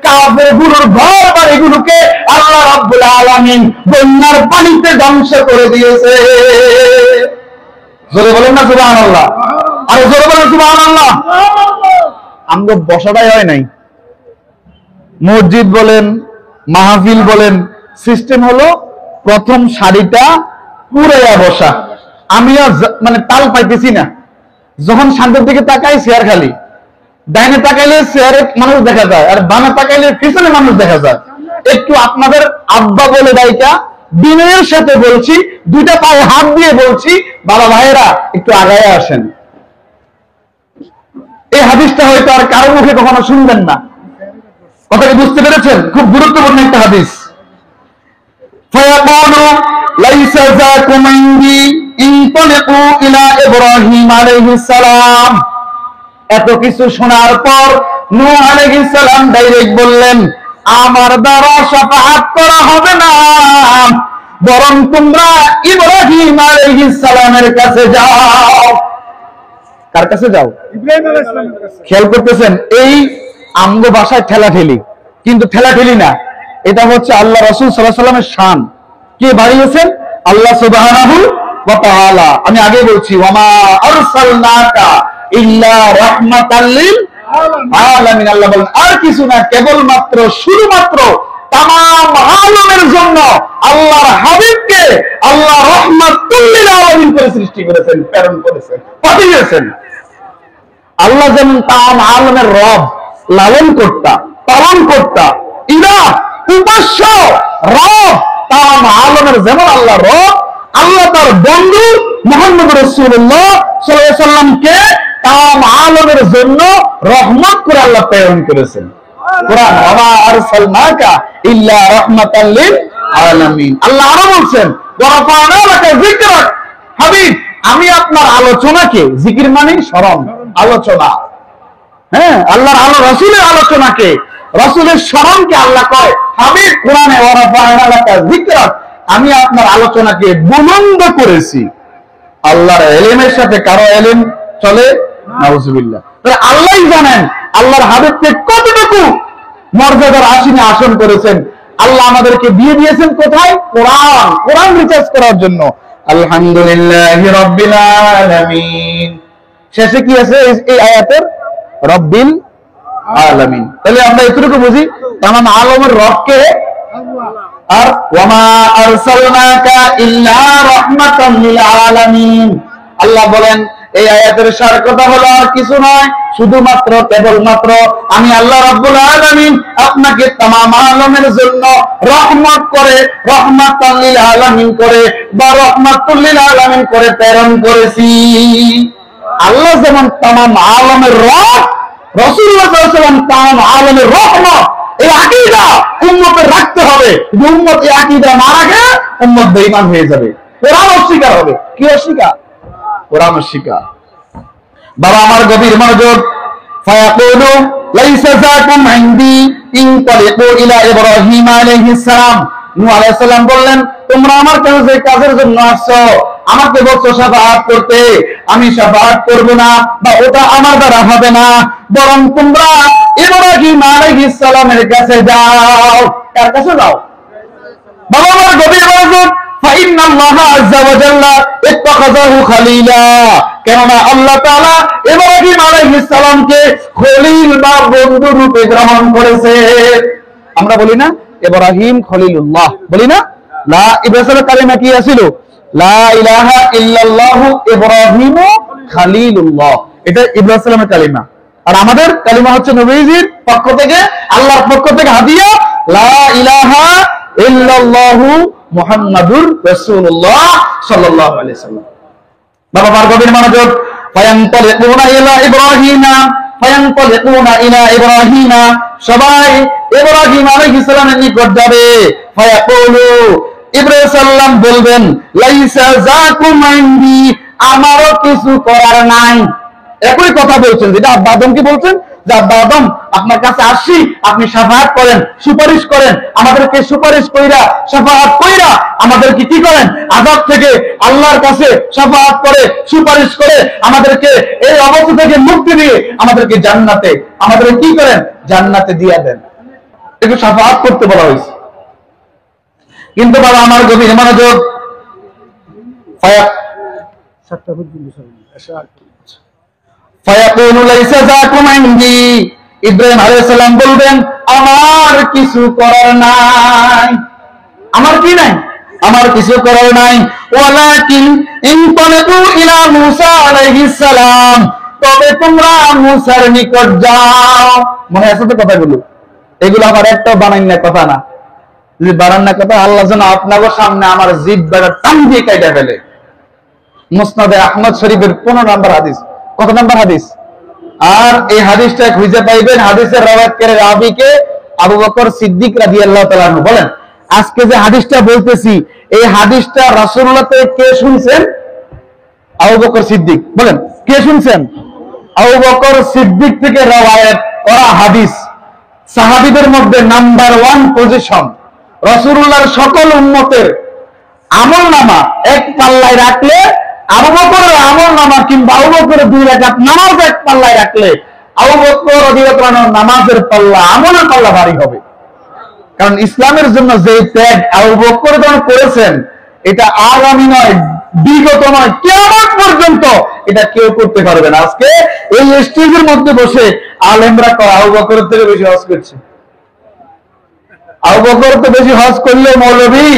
কাফেরগুলোর ঘর বাড়িগুলোকে আল্লাহ রাব্বুল আলামিন বন্যার পানিতে ধ্বংস করে দিয়েছে। জোরে বলেন না সুবহানাল্লাহ? আরে জোরে বলেন সুবহানাল্লাহ। আমরা বসাটাই হয় নাই। মসজিদ বলেন, মাহফিল বলেন, সিস্টেম হলো প্রথম সারিটা পুরাইয়া বসা। আমিও মানে তাল পাইতেছি না। যখন সামনের দিকে তাকাই চেয়ার খালি, ডাইনে তাকাইলে চেয়ারে মানুষ দেখা যায়, আর বামে তাকাইলে পিছনে মানুষ দেখা যায়। একটু আপনাদের আব্বা বলে দায়িকা বিনয়ের সাথে বলছি, দুইটা পায়ে হাত দিয়ে বলছি, বাবা ভাইয়েরা একটু আগায় আসেন। এই হাদিসটা হয়তো আর কারো মুখে কখনো শুনবেন না। কথাটি বুঝতে পেরেছেন? খুব গুরুত্বপূর্ণ একটা হাদিস। ফায়াকুলু লাইসা যাকুম ইনদি ইনতালিকু ইলা ইব্রাহিম আলাইহিস সালাম। এত কিছু শোনার পর নূহ আলাইহিস সালাম ডাইরেক্ট বললেন, আমার দ্বারা শাফাআত করা হবে না, বরং তোমরা ইব্রাহিম আলাইহিস সালামের কাছে যাও। কার কাছে যাও? ইব্রাহিম আলাইহিস সালামের কাছে। খেয়াল করতেছেন, এই আমগো ভাষায় ঠেলাঠেলি, কিন্তু ঠেলাঠেলি না, এটা হচ্ছে আল্লাহ রাসূল সাল্লাল্লাহু আলাইহি ওয়াসাল্লামের শান। কে বাড়িয়েছেন? আল্লাহ সুবহানাহু ওয়া তাআলা। আমি আগে বলছি, ওয়ামা আরসালনাকা ইল্লা রাহমাতাল লিল আলামিন। আল্লাহ বলেন আর কিছু না, কেবলমাত্র শুধুমাত্র তামাম আলমের জন্য আল্লাহর হাবিবকে আল্লাহ রাহমাতুল লিল আলামিন করে সৃষ্টি করেছেন, প্রেরণ করেছেন, পাঠিয়েছেন। আল্লাহ যেমন তামাম আলমের রব, লালন কর্তা, পালন কর্তা, ইলাহ, উপাস্য, রব, তামাম আলমের যেমন আল্লাহ রব, আল্লাহ তার বন্ধু মুহাম্মদ রাসূলুল্লাহ সাল্লাল্লাহু আলাইহি ওয়াসাল্লামকে তামাম আলমের জন্য রহমত করে আল্লাহ প্রেরণ করেছেন। কোরআন, ওয়া আরসালনাকা ইল্লা রাহমাতাল লিল আলামিন। আল্লাহ আরো বলছেন, ওয়া রাফা'না লাকা যিকরাক। হাবিব, আমি আপনার আলোচনাকে, জিকির মানে স্মরণ, আলোচনা, হ্যাঁ, আল্লাহর রাসূলের আলোচনাকে, রাসূলের স্মরণকে আল্লাহ কয় হাবিব কোরআনে, ওয়া রাফা'না লাকা যিকরাক, আমি আপনার আলোচনাকে বুলন্দ করেছি। আল্লাহর ইলমের সাথে কারো ইলম চলে? নাউজুবিল্লাহ। তাহলে আল্লাহই জানেন আল্লাহর হাবিবকে কতটুকু মর্যাদার আসনে আসন করেছেন। আল্লাহ আমাদেরকে দিয়ে দিয়েছেন কোথায়? কোরআন। কোরআন রিচার্জ করার জন্য। আলহামদুলিল্লাহি রাব্বিল আলামিন। শেষে কি আছে এই আয়াতের? রাব্বিল আলামিন। তাহলে আমরা এতটুকু বুঝি, তামাম আলমের রবকে আল্লাহ। আর ওয়ামা আরসালনাকা ইল্লা রাহমাতাল লিল আলামিন। আল্লাহ বলেন এই আয়াতের সার কথা হলো আর কিছু নয়, শুধুমাত্র কেবলমাত্র আমি আল্লাহ রাব্বুল আলামিন আপনাকে তামাম আলমের জন্য রহমত করে, রাহমাতাল লিল আলামিন করে বা রাহমাতুল লিল আলামিন করে প্রেরণ করেছি। আল্লাহ যেমন তামাম আলমের রব, রাসূলুল্লাহ সাল্লাল্লাহু আলাইহি ওয়াসাল্লাম তামাম আলমের রহমত। এই আকীদা উম্মতের রাখতে হবে। যদি উম্মত এই আকীদা না রাখে, উম্মত বেঈমান হয়ে যাবে, কোরআন অস্বীকার হবে। কি অস্বীকার? কোরআন অস্বীকার। বাবা আমার গভীর মনোযোগ। ফায়াকুলু লাইসা যাকুম ইনদি ইনতালিকু ইলা ইব্রাহিম আলাইহিস সালাম। নূহ আলাইহিস সালাম বললেন, তোমরা আমার কাছে যে কাজের জন্য আসছো, আমাকে বলছো শাফাআত করতে, আমি শাফাআত করব না, বা ওটা আমার দ্বারা হবে না, বরং তোমরা ইব্রাহিম আলাইহিস সালামের কাছে যাও। কার কাছে যাও? বাবা আমার গভীর মনোযোগ। ফাইন্নাল্লাহা আযজা ওয়া জাল্লা ইত্তাখাযাহু খলিলা। কেননা আল্লাহ তাআলা ইব্রাহিম আলাইহিস সালামকে খলিল বা বন্ধু রূপে গ্রহণ করেছে। আমরা বলি না ইব্রাহিম খলিলুল্লাহ, বলি না? লা ইব্রাহিমের কালিমা কি ছিল? লা ইলাহা ইল্লাল্লাহু ইব্রাহিমু খলিলুল্লাহ। এটা ইব্রাহিমের কালিমা। আর আমাদের কালিমা হচ্ছে নবীজির পক্ষ থেকে, আল্লাহর পক্ষ থেকে হাদিয়া, লা ইলাহা ইল্লাল্লাহু মুহাম্মাদুর রাসূলুল্লাহ সাল্লাল্লাহু আলাইহি ওয়াসাল্লাম। বাবা বার গভীর মনোযোগ। ফায়ানতালিকুনা ইলা ইব্রাহিমা, ফায়ানতালিকুনা ইলা ইব্রাহিমা। সবাই ইব্রাহিম আলাইহিস সালামের নিকট যাবে। ফায়াকুলু, ইব্রাহিম সাল্লাম বলবেন, লাইসা যাকুম ইনদি, আমারও কিছু করার নাই। একই কথা বলছেন যেটা আব্বা আদম কি বলছেন, যে আব্বা আদম আপনার কাছে আসি, আপনি শাফাআত করেন, সুপারিশ করেন, আমাদেরকে সুপারিশ কইরা শাফাআত কইরা আমাদেরকে কি করেন? আযাব থেকে আল্লাহর কাছে শাফাআত করে, সুপারিশ করে আমাদেরকে এই অবস্থা থেকে মুক্তি দিয়ে আমাদেরকে জান্নাতে, আমাদেরকে কি করেন? জান্নাতে দিয়ে দেন। একটু শাফাআত করতে বলা হয়েছে। কিন্তু বাবা আমার গভীর মনোযোগ। ফায়াকুলু লাইসা যাকুম ইনদি, ইব্রাহিম আলাইহিস সালাম বলবেন, আমার কিছু করার নাই। আমার কি নাই? আমার কিছু করার নাই। ওয়ালাকিন ইনতালিকু ইলা মূসা আলাইহিস সালাম, তবে তোমরা মূসার নিকট যাও। মনে আছে তো কথাগুলো? এগুলো আমার একটা বানাইনা কথা না, যদি বানান্না কথা, আল্লাহ যেন আপনাদের সামনে আমার জিহ্বাটা টান দিয়ে কাইটা ফেলে। মুসনাদে আহমদ শরীফের 15 নম্বর হাদিস। কত নম্বর হাদিস? আর এই হাদিসটা খুঁজে পাইবেন হাদিসের রাওয়াতকারী রাবীকে আবু বকর সিদ্দিক রাদিয়াল্লাহু তাআলা আনহু। বলেন, আজকে যে হাদিসটা বলতেছি, এই হাদিসটা রাসূলুল্লাহ থেকে কে শুনছেন? আবু বকর সিদ্দিক। বলেন কে শুনছেন? আবু বকর সিদ্দিক থেকে রওয়ায়াত করা হাদিস, সাহাবীদের মধ্যে নাম্বার 1 পজিশন। রাসূলুল্লাহর সকল উম্মতের আমলনামা এক পাল্লায় রাখলে আবু বকরের আমলনামা কিংবা আবু বকরের 2 রাকাত নামাজ এক পাল্লায় রাখলে আবু বকর রাদিয়াল্লাহু আনহু নামাজের পাল্লা, আমলের পাল্লা ভারী হবে। কারণ ইসলামের জন্য যে ত্যাগ আবু বকর করেছেন, এটা আগামী নয়, বিগত নয়, কিয়ামত পর্যন্ত এটা কেউ করতে পারবে না। আজকে এই স্টেজের মধ্যে বসে আলেমরা আবু বকরের থেকে বেশি হজ করছে। আবু বকর তো বেশি হজ করলে মৌলভী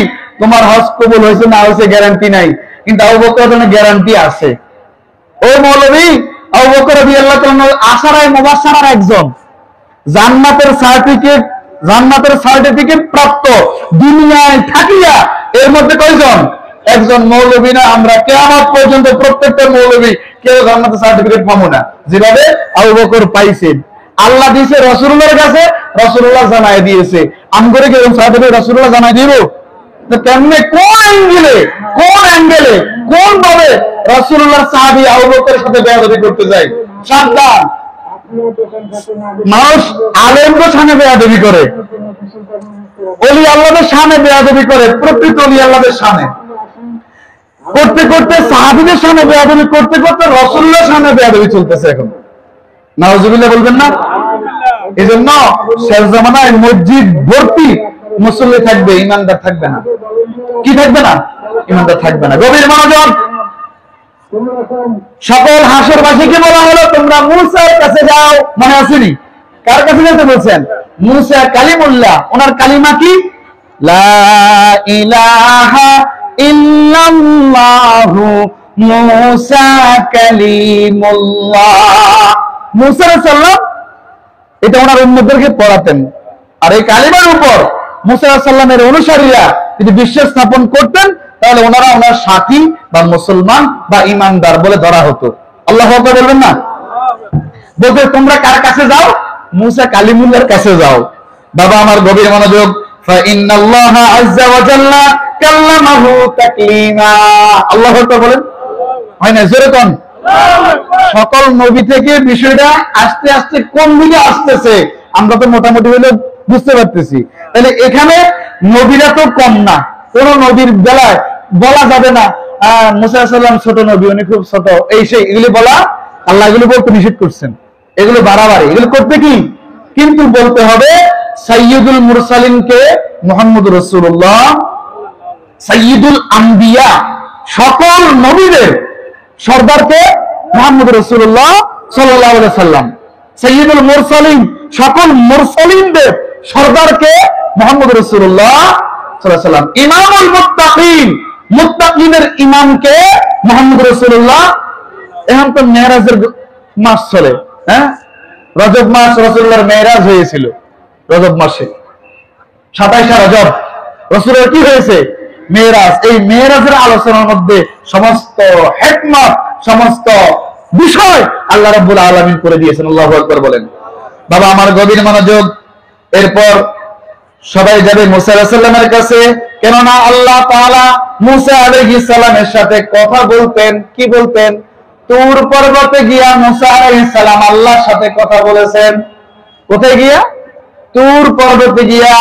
তোমার হজ কবুল হয়েছে না হয়েছে গ্যারান্টি নাই, কিন্তু আবু বকরের জন্য গ্যারান্টি আছে। ও মৌলভী, আবু বকর রাদিয়াল্লাহু তাআলা আশারায়ে মুবাশশারার একজন, জান্নাতের সার্টিফিকেট প্রাপ্ত, দুনিয়ায় থাকিয়া এর মধ্যে কয়জন? একজন। মৌলভী না আমরা কিয়ামত পর্যন্ত প্রত্যেকটা মৌলভী কেউ জান্নাতের সার্টিফিকেট পাবো না, যেভাবে আবু বকর পাইছেন। আল্লাহ দিয়েছে রাসূলুল্লাহর কাছে, রাসূলুল্লাহ জানায় দিয়েছে। আমগরে কি এরকম সার্টিফিকেট রাসূলুল্লাহ জানায় দিব? তো কেমনে, কোন অ্যাঙ্গেলে কোন ভাবে রাসূলুল্লাহর সাহাবী আবু বকরের সাথে বেয়াদবি করতে যায়? সাবধান, মানুষ আলেমদের সামনে বেয়াদবি করে, ওলি আল্লাহদের সামনে বেয়াদবি করে, প্রকৃত ওলি আল্লাহদের সামনে করতে করতে, সাহাবীদের সামনে বেয়াদবি করতে করতে রাসূলুল্লাহর সামনে বেয়াদবি চলতেছে এখন। নাউজুবিল্লাহ বলবেন না? এই জন্য শেষ জামানায় মসজিদ ভর্তি মুসল্লি থাকবে, ইমানদার থাকবে না। কি থাকবে না? ইমানদার থাকবে না। গভীর মনোযোগ। সকল হাসরবাসীকে বলা হলো তোমরা মুসার কাছে যাও। মনে আসেনি? কার কাছে যেতে বলছেন? মুসা কালিমুল্লাহ। ওনার কালিমা কি? লা ইলাহা ইল্লাল্লাহু মুসা কালিমুল্লাহ। মুসা আলাইহিস সালাম এটা ওনার উম্মতদেরকে পড়াতেন। আর এই কালিমার উপর মুসা আলাইহিস সালামের অনুসারীরা যদি বিশ্বাস স্থাপন করতেন, তাহলে ওনারা ওনার সাথী বা মুসলমান বা ইমানদার বলে ধরা হতো। আল্লাহু আকবার বলবেন না? বলতে তোমরা কার কাছে যাও? মুসা কালিমুল্লাহর কাছে যাও। বাবা আমার গভীর মনোযোগ। ফা ইন্নাল্লাহা আযজা ওয়া জাল্লা কাল্লামাহু তাকলিমা। আল্লাহু আকবার বলেন। হয় না? জোরে কোন? সকল নবী থেকে বিষয়টা আস্তে আস্তে কোন দিকে আসতেছে আমরা তো মোটামুটি হলে বুঝতে পারতেছি। তাহলে এখানে নবীরা তো কম না, কোন নবীর বেলায় বলা যাবে না মুসা আলাইহিস সালাম ছোট নবী, উনি খুব ছোট, এই সেই এগুলি বলা আল্লাহ এগুলো বলতে নিষেধ করছেন। এগুলো বাড়াবাড়ি, এগুলো করতে কি? কিন্তু বলতে হবে সাইয়্যিদুল মুরসালিনকে মুহাম্মদুর রাসূলুল্লাহ, সাইয়্যিদুল আম্বিয়া, সকল নবীদের সর্দারকে মুহাম্মদুর রাসূলুল্লাহ সাল্লাল্লাহু আলাইহি সাল্লাম। সাইয়্যিদুল মুরসালিন, সকল মুরসালিনদের সর্দারকে মুহাম্মদুর রাসূলুল্লাহ সাল্লাল্লাহু আলাইহি সাল্লাম। ইমামুল মুত্তাকিন, মুত্তাকিনের ইমামকে মুহাম্মদুর রাসূলুল্লাহ। এখন তো মেরাজের মাস চলে, হ্যাঁ? রজব মাস রাসূলুল্লাহর মেরাজ হয়েছিল রজব মাসে, 27 রজব রাসূলের কি হয়েছে? মেরাজ। এই মেরাজের আলোচনার মধ্যে সমস্ত হিকমত, সমস্ত বিষয় আল্লাহ রাব্বুল আলামিন করে দিয়েছেন। আল্লাহু আকবার বলেন। বাবা আমার গভীর মনোযোগ। এরপর সবাই যাবে মুসা আলাইহিস সালামের কাছে, কেননা আল্লাহ তাআলা মুসা আলাইহিস সালামের সাথে কথা বলতেন। কি বলতেন? তুর পর্বতে গিয়া মুসা আলাইহিস সালাম আল্লাহর সাথে কথা বলেছেন। কোথায় গিয়া? তুর পর্বতে গিয়া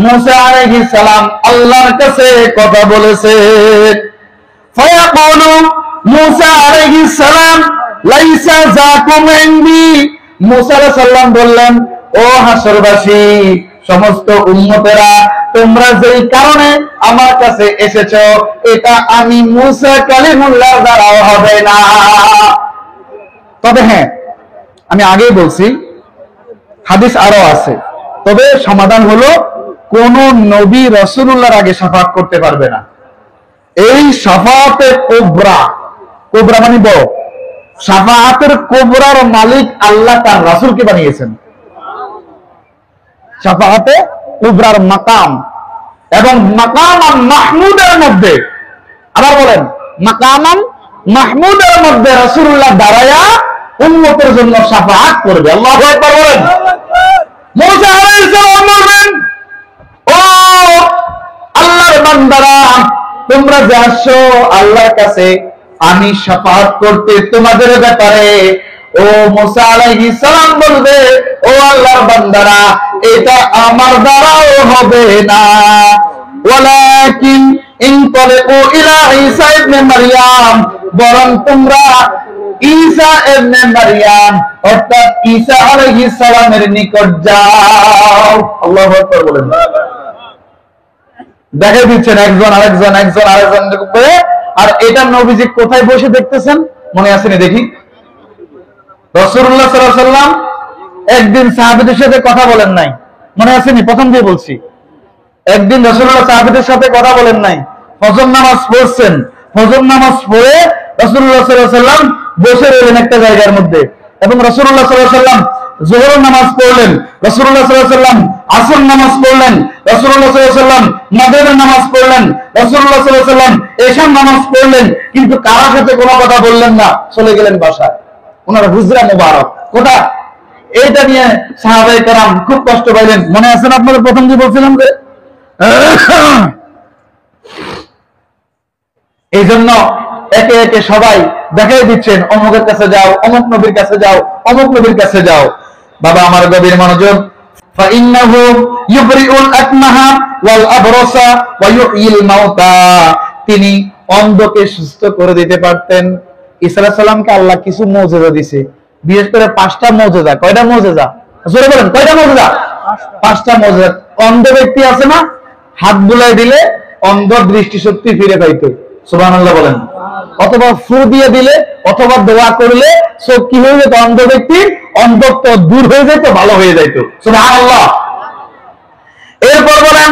মুসা আলাইহিস সালাম আল্লাহর কাছে কথা বলেছেন। ফায়াকুলু মুসা আলাইহিস সালাম লাইসা যাকুম ইনদি। মুসা আলাইহিস সালাম বললেন, ও হাসরবাসী, সমস্ত উম্মতেরা, তোমরা যেই কারণে আমার কাছে এসেছো এটা আমি মুসা কালিমুল্লাহ দ্বারাও হবে না। তবে হ্যাঁ, আমি আগেই বলছি হাদিস আরো আছে, তবে সমাধান হলো কোন নবী রাসূলুল্লাহর আগে শাফাআত করতে পারবে না। এই শাফাআতে কুবরা, কুবরা মানে বড়, শাফাআতের কুবরার মালিক আল্লাহ তার রাসূলকে বানিয়েছেন। শাফাআতে কুবরার মাকাম এবং মাকামান মাহমুদের মধ্যে, আবার বলেন মাকামান মাহমুদের মধ্যে রাসূলুল্লাহ দাঁড়ায়া উম্মতের জন্য শাফাআত করবে। আল্লাহু আকবার বলেন। মুসা আলাইহিস সালাম বলবেন, ও আল্লাহর বান্দারা, তোমরা যে আসছো আল্লাহর কাছে আমি শাফাআত করতে তোমাদের ব্যাপারে। ও মুসা আলাইহিস সালাম বলবে, ও আল্লাহর বান্দারা, এটা আমার দ্বারাও হবে না। ওয়ালাকিন ইনতালিকু ইলা ঈসা ইবনে মারইয়াম, বরং তোমরা ঈসা ইবনে মারইয়াম অর্থাৎ ঈসা আলাইহিস সালামের নিকট যাও। আল্লাহু আকবার বলেন। দেখে দিচ্ছেন একজন আরেকজন করে। আর এটা নবীজি কোথায় বসে দেখতেছেন মনে আছে না? দেখি, রাসূলুল্লাহ সাল্লাল্লাহু আলাইহি ওয়াসাল্লাম একদিন সাহাবীদের সাথে কথা বলেন নাই, মনে আছে নি? প্রথম দিয়ে বলছি, একদিন রাসূলুল্লাহ সাহাবীদের সাথে কথা বলেন নাই, ফজর নামাজ পড়ছেন। ফজর নামাজ পড়ে রাসূলুল্লাহ সাল্লাল্লাহু আলাইহি ওয়াসাল্লাম বসে রইলেন একটা জায়গার মধ্যে, এবং রাসূলুল্লাহ সাল্লাল্লাহু আলাইহি ওয়াসাল্লাম যোহর নামাজ পড়লেন, রাসূলুল্লাহ সাল্লাল্লাহু আলাইহি ওয়াসাল্লাম আসর নামাজ পড়লেন, রাসূলুল্লাহ সাল্লাল্লাহু আলাইহি ওয়াসাল্লাম মাগরিবের নামাজ পড়লেন, রাসূলুল্লাহ সাল্লাল্লাহু আলাইহি ওয়াসাল্লাম এশার নামাজ পড়লেন, কিন্তু কারোর সাথে কোনো কথা বললেন না, চলে গেলেন বাসায়। ওনার হুজরা মুবারক কোথা? এইটা নিয়ে সাহাবায়ে কেরাম খুব কষ্ট পাইলেন। মনে আছে না আপনাদের প্রথম যে বলছিলাম যে এই জন্য একে একে সবাই দেখাই দিচ্ছেন, অমুকের কাছে যাও, অমুক নবীর কাছে যাও, অমুক নবীর কাছে যাও। বাবা আমার গভীর মনোযোগ। فإنه يبرئ الأكمه والأبرص ويحيي الموتى, তিনি অন্ধকে সুস্থ করে দিতে পারতেন। ঈসা আলাইহিস সালামকে আল্লাহ কিছু মুজিজা দিয়েছে, বিশেষ করে 5টা মুজিজা। কয়টা মুজিজা? জোরে বলেন, কয়টা মুজিজা? 5টা মুজিজা। অন্ধ ব্যক্তি আছে না, হাত বুলাই দিলে অন্ধ দৃষ্টিশক্তি ফিরে পাইতো, সুবহানাল্লাহ বলেন। অথবা ফু দিয়ে দিলে অথবা দোয়া করলে চোখ কি হয়ে যেত? অন্ধ ব্যক্তির অন্ধত্ব দূর হয়ে যেত, ভালো হয়ে যেত, সুবহানাল্লাহ। এরপর বলেন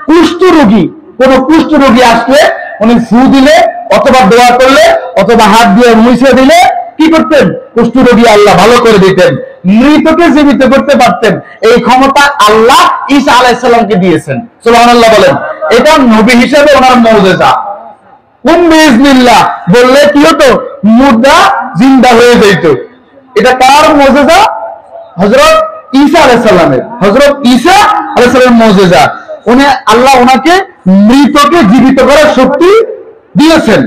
কুষ্ঠ রোগী, কোন কুষ্ঠ রোগী আসলে উনি ফু দিলে অথবা দোয়া করলে অথবা হাত দিয়ে মুছে দিলে কি করতেন? কুষ্ঠ রোগী আল্লাহ ভালো করে দিতেন, মৃতকে জীবিত করতে পারতেন। এই ক্ষমতা আল্লাহ ঈসা আলাইহিস সালামকে দিয়েছেন, সুবহানাল্লাহ বলেন। এটা নবী হিসেবে ওনার মুজিজা। বিইজনিল্লাহ বললে কি হতো? মুর্দা জিন্দা হয়ে যেত। এটা কার মুজিজা? হযরত ঈসা আলাইহিস সালামের। হযরত ঈসা আলাইহিস সালামের মুজিজা। আল্লাহ ওনাকে মৃতকে জীবিত করার শক্তি দিয়েছেন।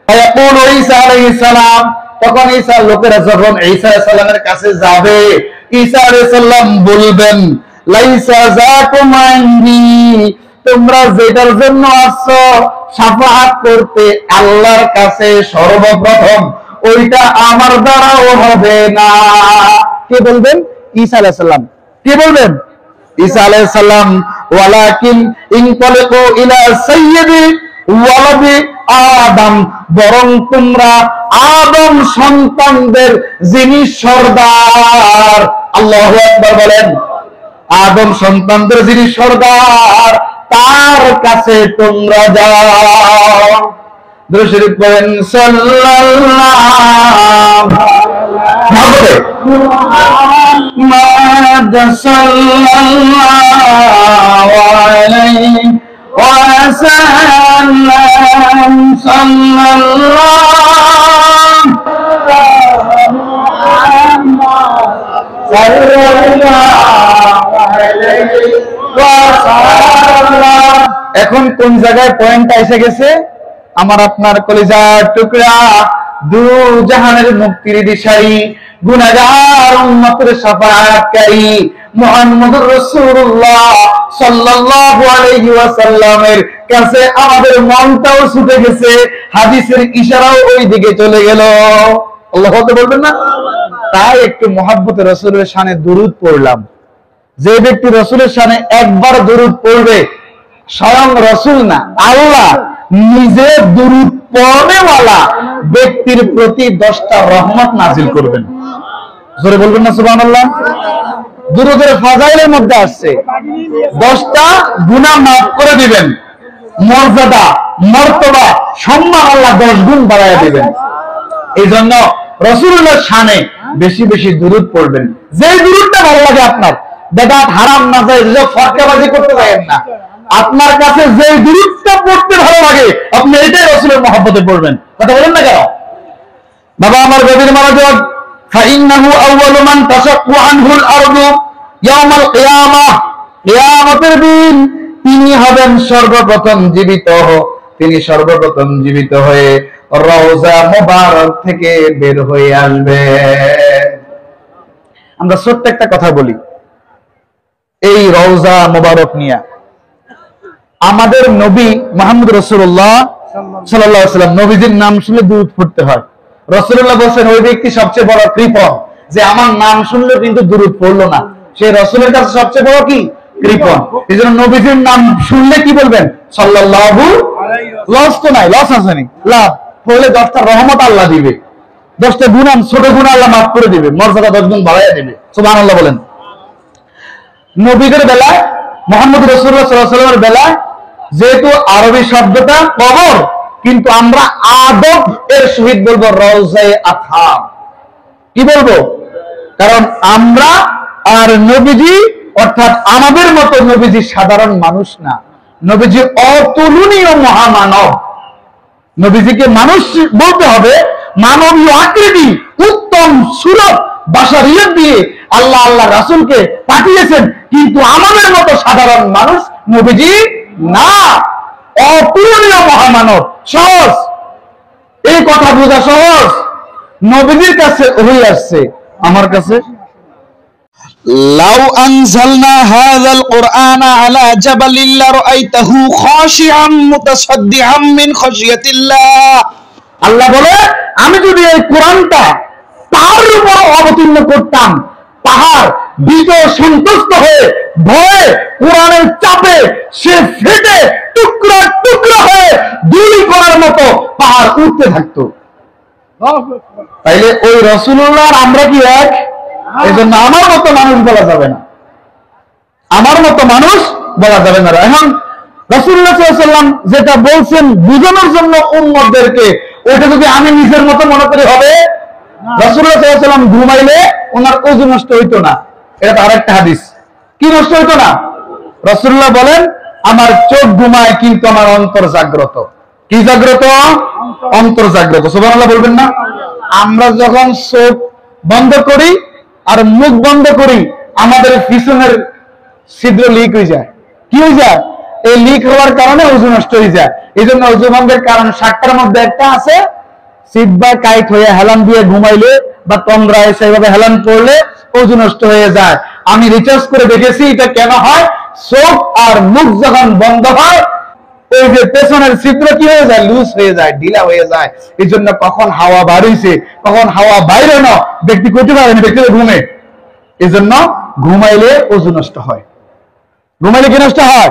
ফায়াকুলু ঈসা আলাইহিস সালাম, তখন ঈসা লোকেরা যখন ঈসা আলাইহিস সালামের কাছে যাবে, ঈসা আলাইহিস সালাম বলবেন, লাইসা যাকুম আননি, তোমরা যেটার জন্য আসছো শাফাআত করতে আল্লাহর কাছে সর্বপ্রথম, ওইটা আমার দ্বারাও হবে না। কে বলবেন? ঈসা আলাইহিস সালাম। কে বলবেন? ঈসা আলাইহিস সালাম। ওয়ালাকিন ইনতালিকু ইলা সাইয়্যিদি ওয়ালাদি আদম, বরং তোমরা আদম সন্তানদের যিনি সর্দার, আল্লাহু আকবার বলেন, আদম সন্তানদের যিনি সর্দার তার কাছে তোমরা যাও। দুরূদ শরীফ পড়েন, সাল্লাল্লাহু মুহাম্মদ সাল্লাল্লাহু আলাইহি ওয়াসাল্লাম, এখন কোন জায়গায় পয়েন্টটা এসে গেছে? আমার আপনার কলিজার টুকরা, দু জাহানের মুক্তির দিশারি, গুনাহগার উম্মতের শাফাআতকারী মুহাম্মদুর রাসূলুল্লাহ সাল্লাল্লাহু আলাইহি ওয়াসাল্লামের কাছে আমাদের মনটাও ছুটে গেছে, হাদিসের ইশারাও ওই দিকে চলে গেল। আল্লাহু আকবার বলবেন না? তাই একটু মুহাব্বতে রাসূলের শানে দুরূদ পড়লাম। যে ব্যক্তি রাসূলের শানে একবার দুরূদ পড়বে, স্বয়ং রাসূল না আল্লাহ নিজে দুরূদ পড়নেওয়ালা ব্যক্তির প্রতি 10টা রহমত নাজিল করবেন। জোরে বলবেন না সুবহানাল্লাহ? দুরূদের ফাজাইলের মধ্যে আসছে 10টা গুনাহ মাফ করে দিবেন, মর্যাদা, মর্তবা, সম্মান আল্লাহ 10 গুণ বাড়ায় দিবেন। এই জন্য রাসূলুল্লাহর শানে বেশি বেশি দুরূদ পড়বেন। যে দুরূদটা ভালো লাগে আপনার, বেদাত হারাম না যায়, যে ফরকাবাজি করতে পারেন না, আপনার কাছে যে দুরূদটা পড়তে ভালো লাগে আপনি এটাই রাসূলের মহব্বতে পড়বেন। কথা বলেন না কেন? বাবা আমার গভীর মনোযোগ। ফাইন্নাহু আউয়ালু মান তাশাক্কু আনহুল আরদু ইয়াউমাল কিয়ামাহ, কিয়ামতের দিন তিনি হবেন সর্বপ্রথম জীবিত, তিনি সর্বপ্রথম জীবিত হয়ে রওজা মুবারক থেকে বের হয়ে আসবে। আমরা ছোট্ট একটা কথা বলি এই রওজা মুবারক নিয়ে। আমাদের নবী মুহাম্মদ রাসূলুল্লাহ সাল্লাল্লাহু আলাইহি ওয়াসাল্লাম, নবীজির নাম শুনলে দুরূদ পড়তে হয়। রাসূলুল্লাহ বলেন ওই ব্যক্তি সবচেয়ে বড় কৃপণ যে আমার নাম শুনলে কিন্তু দুরূদ পড়লো না, সে রাসূলের কাছে সবচেয়ে বড় কি কৃপণ। এজন্য নবীজির নাম শুনলে কি বলবেন? সাল্লাল্লাহু আলাইহি ওয়াসাল্লাম। লস তো নাই, লস আছে নি? লাভ হলে 10টা রহমত আল্লাহ দিবে, 10টা গুনাহ ছোট গুনাহ আল্লাহ মাফ করে দিবে, মর্যাদা 10 গুণ বাড়াইয়া দিবে। সুবহানাল্লাহ বলেন। নবীদের বেলায় মুহাম্মদ রাসূলুল্লাহ সাল্লাল্লাহু আলাইহি ওয়াসাল্লামের বেলায় যেহেতু আরবি শব্দটা কবর, কিন্তু আমরা আদব এর সহিত বলবো রওজায়ে আতহার। কি বলবো? কারণ আমরা আর নবীজি অর্থাৎ আমাদের মতো নবীজি সাধারণ মানুষ না, নবীজি অতুলনীয় মহামানব। নবীজিকে মানুষ বলতে হবে, মানবীয় আকৃতি, উত্তম সুরত বাশারিয়ত দিয়ে আল্লাহ রাসূলকে পাঠিয়েছেন, কিন্তু আমাদের মতো সাধারণ মানুষ নবীজি না, অতুলনীয় মহামানব। সহজ, এই কথা বোঝা সহজ। নবীজির কাছে ওহী আসছে, আমার কাছে লাউ আনজালনা হাযাল কুরআনা আলা জাবালিন লারাআইতাহু খাশিআম মুতাসাদ্দিআম মিন খাশিয়াতিল্লাহ। আল্লাহ বলে আমি যদি এই কোরআনটা পাহাড়ের উপর অবতীর্ণ করতাম, পাহাড় বিজয় সন্তুষ্ট হয়ে ভয়ে কোরআনের চাপে সে ফেটে টুকরা টুকরা হয়ে দুই করার মতো পাহাড় উঠতে থাকতো। তাইলে ওই রাসূলুল্লাহ আর আমরা কি এক? এই জন্য আমার মতো মানুষ বলা যাবে না, আমার মতো মানুষ বলা যাবে না। এখন রাসূলুল্লাহ সাল্লাল্লাহু আলাইহি ওয়াসাল্লাম যেটা বলছেন বুঝানোর জন্য উম্মতদেরকে, ওইটা যদি আমি নিজের মতো মনে করি হবে? রাসূলুল্লাহ সাল্লাল্লাহু আলাইহি ওয়াসাল্লাম ঘুমাইলে ওনার ওযু নষ্ট হইতো না, এটা তো আরেকটা হাদিস। কি নষ্ট হইতো না? রাসূলুল্লাহ বলেন আমার চোখ ঘুমায় কিন্তু আমার অন্তর জাগ্রত। কি জাগ্রত? অন্তর জাগ্রত। সুবহানাল্লাহ বলবেন না? আমরা যখন চোখ বন্ধ করি আর মুখ বন্ধ করি, আমাদের পিছনের ছিদ্র লিক হয়ে যায়। কি হয়ে যায়? এই লিক হওয়ার কারণে ওযু নষ্ট হয়ে যায়। এই জন্য ওযু ভঙ্গের কারণ 7টার মধ্যে একটা আছে, সিট বা কাইট হয়ে হেলান দিয়ে ঘুমাইলে বা তন্দ্রায় সেইভাবে হেলান করলে ওযু নষ্ট হয়ে যায়। আমি রিসার্চ করে দেখেছি এটা কেন হয়। চোখ আর মুখ যখন বন্ধ হয়, ওই যে পেছনের ছিদ্র কি হয়ে যায়? লুজ হয়ে যায়, ঢিলা হয়ে যায়। এই জন্য কখন হাওয়া বার হইছে কখন হাওয়া বাইরে না ব্যক্তি করতে পারে না, ব্যক্তি ঘুমে। এই জন্য ঘুমাইলে ওযু নষ্ট হয়। ঘুমাইলে কি নষ্ট হয়?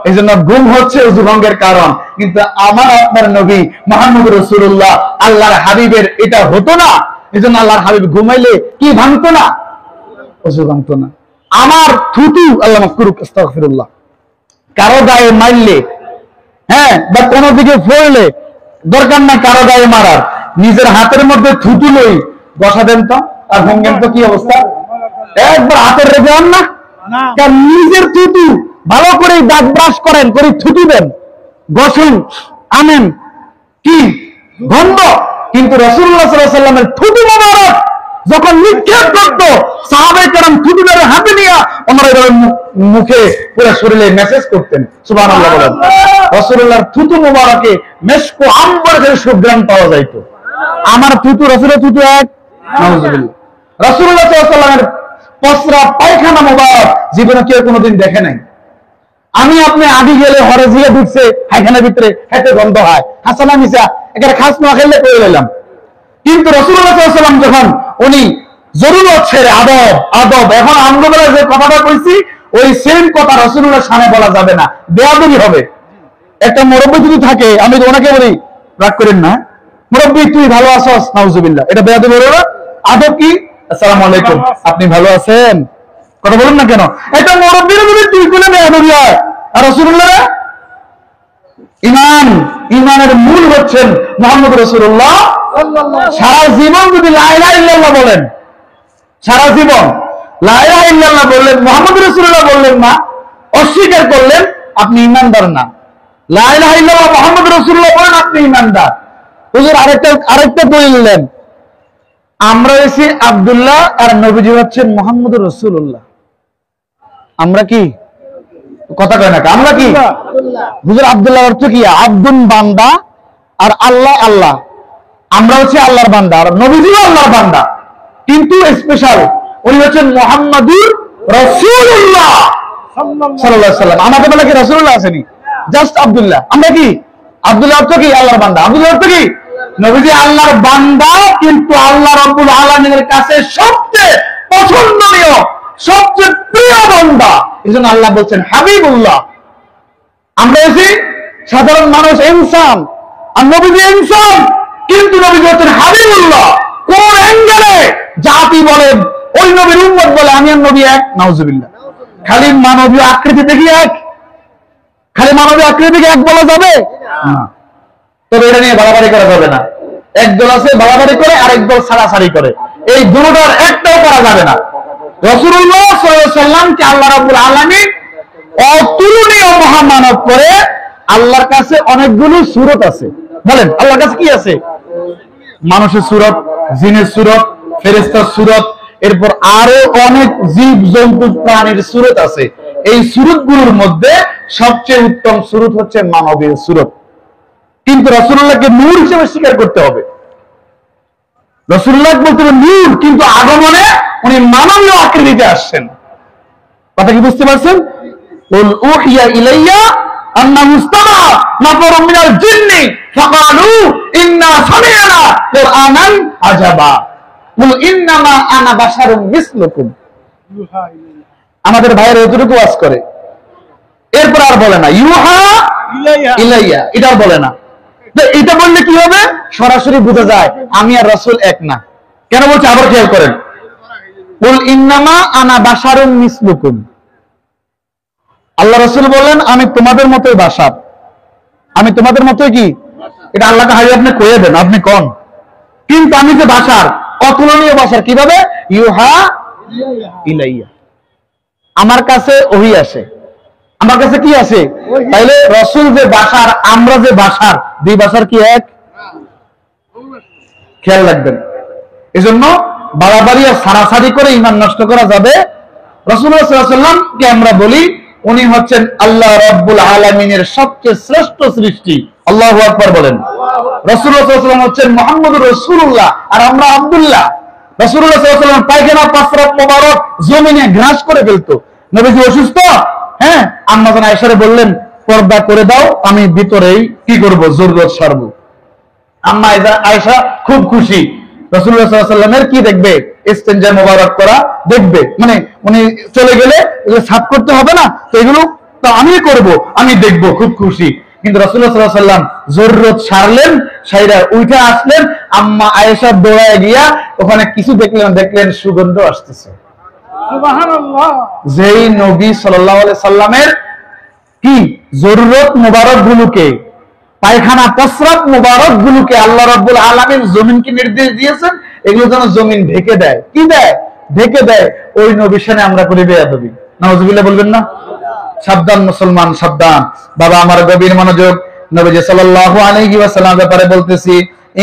এই জন্য ঘুম হচ্ছে ওযু ভঙ্গের কারণ। কিন্তু আমার আপনার নবী মুহাম্মদ রাসূলুল্লাহ আল্লাহর হাবিবের এটা হতো না। এই জন্য আল্লাহর হাবিব ঘুমাইলে কি ভাঙতো না? ওযু ভাঙতো না। আমার থুতু, আল্লাহ মাফ করুক, আস্তাগফিরুল্লাহ, কারো গায়ে মারলে, হ্যাঁ, বা কোনো দিকে পড়লে দরকার না কারো গায়ে মারার, নিজের হাতের মধ্যে থুতু লই বসা দেন তো, আর ভাঙেন তো কি অবস্থা? একবার হাতের রেখে আন না, কারণ নিজের থুতু ভালো করে দাঁত ব্রাশ করেন, করে থুতু দেন, গসেন, আনেন, কি গন্ধ। কিন্তু রাসূলুল্লাহ সাল্লাল্লাহু আলাইহি ওয়াসাল্লামের থুতু মোবারক যখন নিক্ষেপ করতো, সাহাবায়ে কেরাম থুতু ধরে হাতে নিয়ে ওনারা এভাবে মুখে পুরো শরীরে মেসেজ করতেন। সুবহানাল্লাহ বলেন। রাসূলুল্লাহর থুতু মোবারকে মেশকু আম্বরের সুঘ্রাণ পাওয়া যাইতো। আমার থুতু রাসূলের থুতু এক? নাউজুবিল্লাহ। রাসূলুল্লাহ সাল্লাল্লাহু আলাইহি ওয়াসাল্লামের পসরা পায়খানা মোবারক জীবনে কেউ কোনোদিন দেখে নাই। আমি আপনি আদি গেলে হরে জিয়ে ঢুকছে পায়খানার ভিতরে, খেতে গন্ধ হয়, হাসানা মিসা এখানে খাস না খেলে পেয়ে গেলাম। কিন্তু রাসূলুল্লাহ সাল্লাল্লাহু আলাইহি ওয়াসাল্লাম যখন উনি জরুরত ছেড়ে আদব আদব, এখন আমরা যে কথাটা কইছি ওই সেম কথা রাসূলুল্লাহর সামনে বলা যাবে না, বেয়াদবি হবে। একটা মুরব্বি যদি থাকে, আমি তো ওনাকে বলি রাগ করেন না, মুরব্বি তুই ভালো আছস, নাউজুবিল্লাহ, এটা বেয়াদবি হলো না? আদব কি? আসসালামু আলাইকুম, আপনি ভালো আছেন, কথা বলুন না কেন? এটা মুরব্বির যদি তুই কোনে বেয়াদবি হয়। আর রাসূলুল্লাহ ইমানের মূল হচ্ছেন মুহাম্মদ রাসূলুল্লাহ। সারা জীবন যদি লা ইলাহা ইল্লাল্লাহ বলেন, সারা জীবন লা ইলাহা ইল্লাল্লাহ বললেন, মুহাম্মদ রাসূলুল্লাহ বললেন না, অস্বীকার করলেন, আপনি ঈমানদার না। লা ইলাহা ইল্লাল্লাহ মুহাম্মদ রাসূলুল্লাহ বলেন, আপনি ঈমানদার। হুজুর আরেকটা দলিল দেন। আমরা হইছি আব্দুল্লাহ আর নবীজি হচ্ছেন মুহাম্মদ রাসূলুল্লাহ। আমরা কি কথা কয় না? আমরা কি? হুজুর আব্দুল্লাহ অর্থ কি? আব্দুন বান্দা, আর আল্লাহ আল্লাহ, আমরা হচ্ছে আল্লাহর বান্দা, আর নবীজিও আল্লাহর বান্দা, কিন্তু স্পেশাল উনি হচ্ছেন মুহাম্মাদুর রাসূলুল্লাহ সাল্লাল্লাহু আলাইহি ওয়াসাল্লাম। আমাদের বেলা কি রাসূলুল্লাহ আসেনি, জাস্ট আব্দুল্লাহ। আমরা কি আব্দুল্লাহ অর্থ কি আল্লাহর বান্দা, আব্দুল্লাহ অর্থ কি নবীজি আল্লাহর বান্দা, কিন্তু আল্লাহ রাব্বুল আলামিনের কাছে সবচেয়ে পছন্দনীয়, সবচেয়ে প্রিয় বান্দা। এজন্য আল্লাহ বলছেন হাবিবুল্লাহ। আমরা হচ্ছি সাধারণ মানুষ, ইনসান, আর নবীজি ইনসান, কিন্তু নবীজি হচ্ছেন হাবিবুল্লাহ। কোন অ্যাঙ্গেলে জাতি বলে, ওই নবীর উম্মত বলে আমি আর নবী এক, নাউজুবিল্লাহ। খালি মানবীয় আকৃতি দেখি এক, খালি মানবীয় আকৃতি এক বলা যাবে না। তবে এটা নিয়ে বাড়াবাড়ি করা যাবে না। একদল আছে বাড়াবাড়ি করে, আরেক দল ছাড়াছাড়ি করে, এই দুটোর একটাও করা যাবে না। রাসূলুল্লাহ সাল্লাল্লাহু আলাইহি ওয়াসাল্লামকে আল্লাহ রাব্বুল আলামিন অতুলনীয় মহামানব করে। আল্লাহর কাছে অনেকগুলো সূরত আছে, বলেন আল্লাহর কাছে কি আছে? মানুষের সূরত, জিনের সূরত, ফেরেশতার সূরত, এরপর আরো অনেক জীব জন্তু প্রাণীর সূরত আছে। এই সূরতগুলোর মধ্যে সবচেয়ে উত্তম সূরত হচ্ছে মানবীয় সূরত। কিন্তু রাসূলুল্লাহকে নূর হিসেবে স্বীকার করতে হবে। রাসূলুল্লাহ বলতে হবে নূর, কিন্তু আগমনে উনি মানবীয় আকৃতিতে আসছেন। কথা কি বুঝতে পারছেন? কুল উহিয়া ইলাইয়া আন্নাহু ইসতামা নাফারুম মিনাল জিন্নি ফাকালু ইন্না সামি'না কুরআনান আজাবা কুল ইন্নামা আনা বাশারুম মিসলুকুম। আমাদের ভাইয়েরা এতটুকু ওয়াজ করে, এরপর আর বলে না ইউহা ইলাইয়া, এটা বলে না। এটা বললে কি হবে? সরাসরি বোঝা যায় আমি আর রাসূল এক না। কেন বলছে আবার খেয়াল করেন, কুল ইন্নামা আনা বাশারুম মিসলুকুম। আল্লাহ রাসূল বলেন আমি তোমাদের মতোই বাশার, আমি তোমাদের মতোই কি, এটা আল্লাহকে হাই আপনি কয়ে দেন, আপনি কোন, কিন্তু আমি যে বাশার, অতুলনীয় বাশার। কিভাবে? ইউহা ইলাইয়া, আমার কাছে ওহী আসে, আমার কাছে কি আছে? তাইলে রাসূল যে বাশার, আমরা যে বাশার, দুই বাশার কি এক? খেয়াল রাখবেন। এজন্য বাড়াবাড়ি আর সারাসারি করে ঈমান নষ্ট করা যাবে। রাসূলুল্লাহ সাল্লাল্লাহু আলাইহি ওয়াসাল্লামকে আমরা বলি উনি হচ্ছেন আল্লাহ রাব্বুল আলামিনের সবচেয়ে শ্রেষ্ঠ সৃষ্টি। আল্লাহু আকবার বলেন। রাসূলুল্লাহ সাল্লাল্লাহু আলাইহি ওয়াসাল্লাম হচ্ছেন মুহাম্মদুর রাসূলুল্লাহ, আর আমরা আব্দুল্লাহ। রাসূলুল্লাহ সাল্লাল্লাহু আলাইহি ওয়াসাল্লাম পায়খানা পাসরাত মোবারক জমিনে গ্রাস করে ফেলতো। নবীজি অসুস্থ, হ্যাঁ, আম্মা জান আয়েশারে বললেন পর্দা করে দাও, আমি ভিতরেই কি করব, জরুরত সারব। আম্মা আয়েশা খুব খুশি। রাসূলুল্লাহ সাল্লাল্লাহু আলাইহি ওয়াসাল্লামের কি দেখবে? ইস্তেনজা মোবারক করা দেখবে, মানে উনি চলে গেলে সাফ করতে হবে না, তো এগুলো তো আমি করব, আমি দেখব, খুব খুশি। কিন্তু রাসূলুল্লাহ সাল্লাল্লাহু আলাইহি ওয়াসাল্লাম জরুরত সারলেন, সাইরা উঠে আসলেন, আম্মা আয়েশা দৌড়ায় গিয়া ওখানে কিছু দেখলেন সুগন্ধ আসতেছে। সুবহানাল্লাহ। যেই নবী সাল্লাল্লাহু আলাইহি সাল্লামের কি জরুরত মোবারক গুলোকে, পায়খানা প্রস্রাব মোবারক গুলোকে আল্লাহ রাব্বুল আলামিন জমিনকে নির্দেশ দিয়েছেন এগুলো যেন জমিন ঢেকে দেয়। কি দেয়? ঢেকে দেয়। ওই নবীর সামনে আমরা করি বেয়াদবি, নাউজুবিল্লাহ বলবেন না? সাবধান মুসলমান, সাবধান। বাবা আমার গভীর মনোযোগ। নবীজি সাল্লাল্লাহু আলাইহি ওয়াসাল্লাম ব্যাপারে বলতেছি,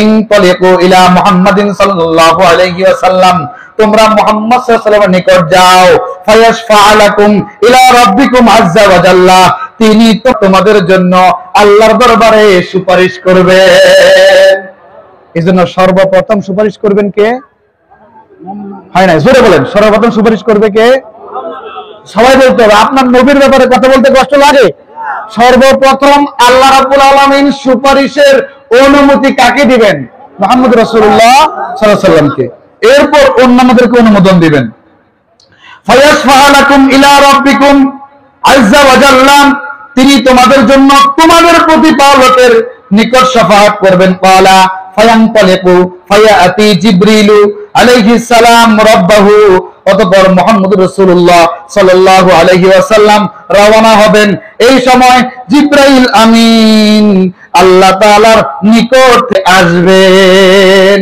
ইনতালিকু ইলা মুহাম্মাদিন সাল্লাল্লাহু আলাইহি ওয়াসাল্লাম, তোমরা মুহাম্মদ সাল্লাল্লাহু আলাইহি ওয়াসাল্লামের নিকট যাও, ফায়াশফা লাকুম ইলা রাব্বিকুম আযজা ওয়া জাল্লা, তিনি তো তোমাদের জন্য আল্লাহর দরবারে সুপারিশ করবেন। এজন্য সর্বপ্রথম সুপারিশ করবেন কে? হয় না, জোরে বলেন, সর্বপ্রথম সুপারিশ করবে কে? সবাই বলতে হবে। আপনার নবীর ব্যাপারে কথা বলতে কষ্ট লাগে? সর্বপ্রথম আল্লাহ রাব্বুল আলামিন সুপারিশের অনুমতি কাকে দিবেন? মুহাম্মদ রাসূলুল্লাহ সাল্লাল্লাহু আলাইহি ওয়াসাল্লামকে। এরপর অন্যান্যদেরকে অনুমোদন দিবেন। ফায়াশফা লাকুম ইলা রাব্বিকুম আযজা ওয়া জাল্লা, তিনি তোমাদের জন্য তোমাদের প্রতিপালকের নিকট শাফাআত করবেন। ক্বালা ফায়ানতালিকু ফায়াতি জিবরিলু আলাইহিস সালাম রাব্বাহু, অতঃপর মুহাম্মদুর রাসূলুল্লাহ সাল্লাল্লাহু আলাইহি ওয়াসাল্লাম রওনা হবেন। এই সময় জিবরাইল আমিন আল্লাহ তাআলার নিকট আসবেন।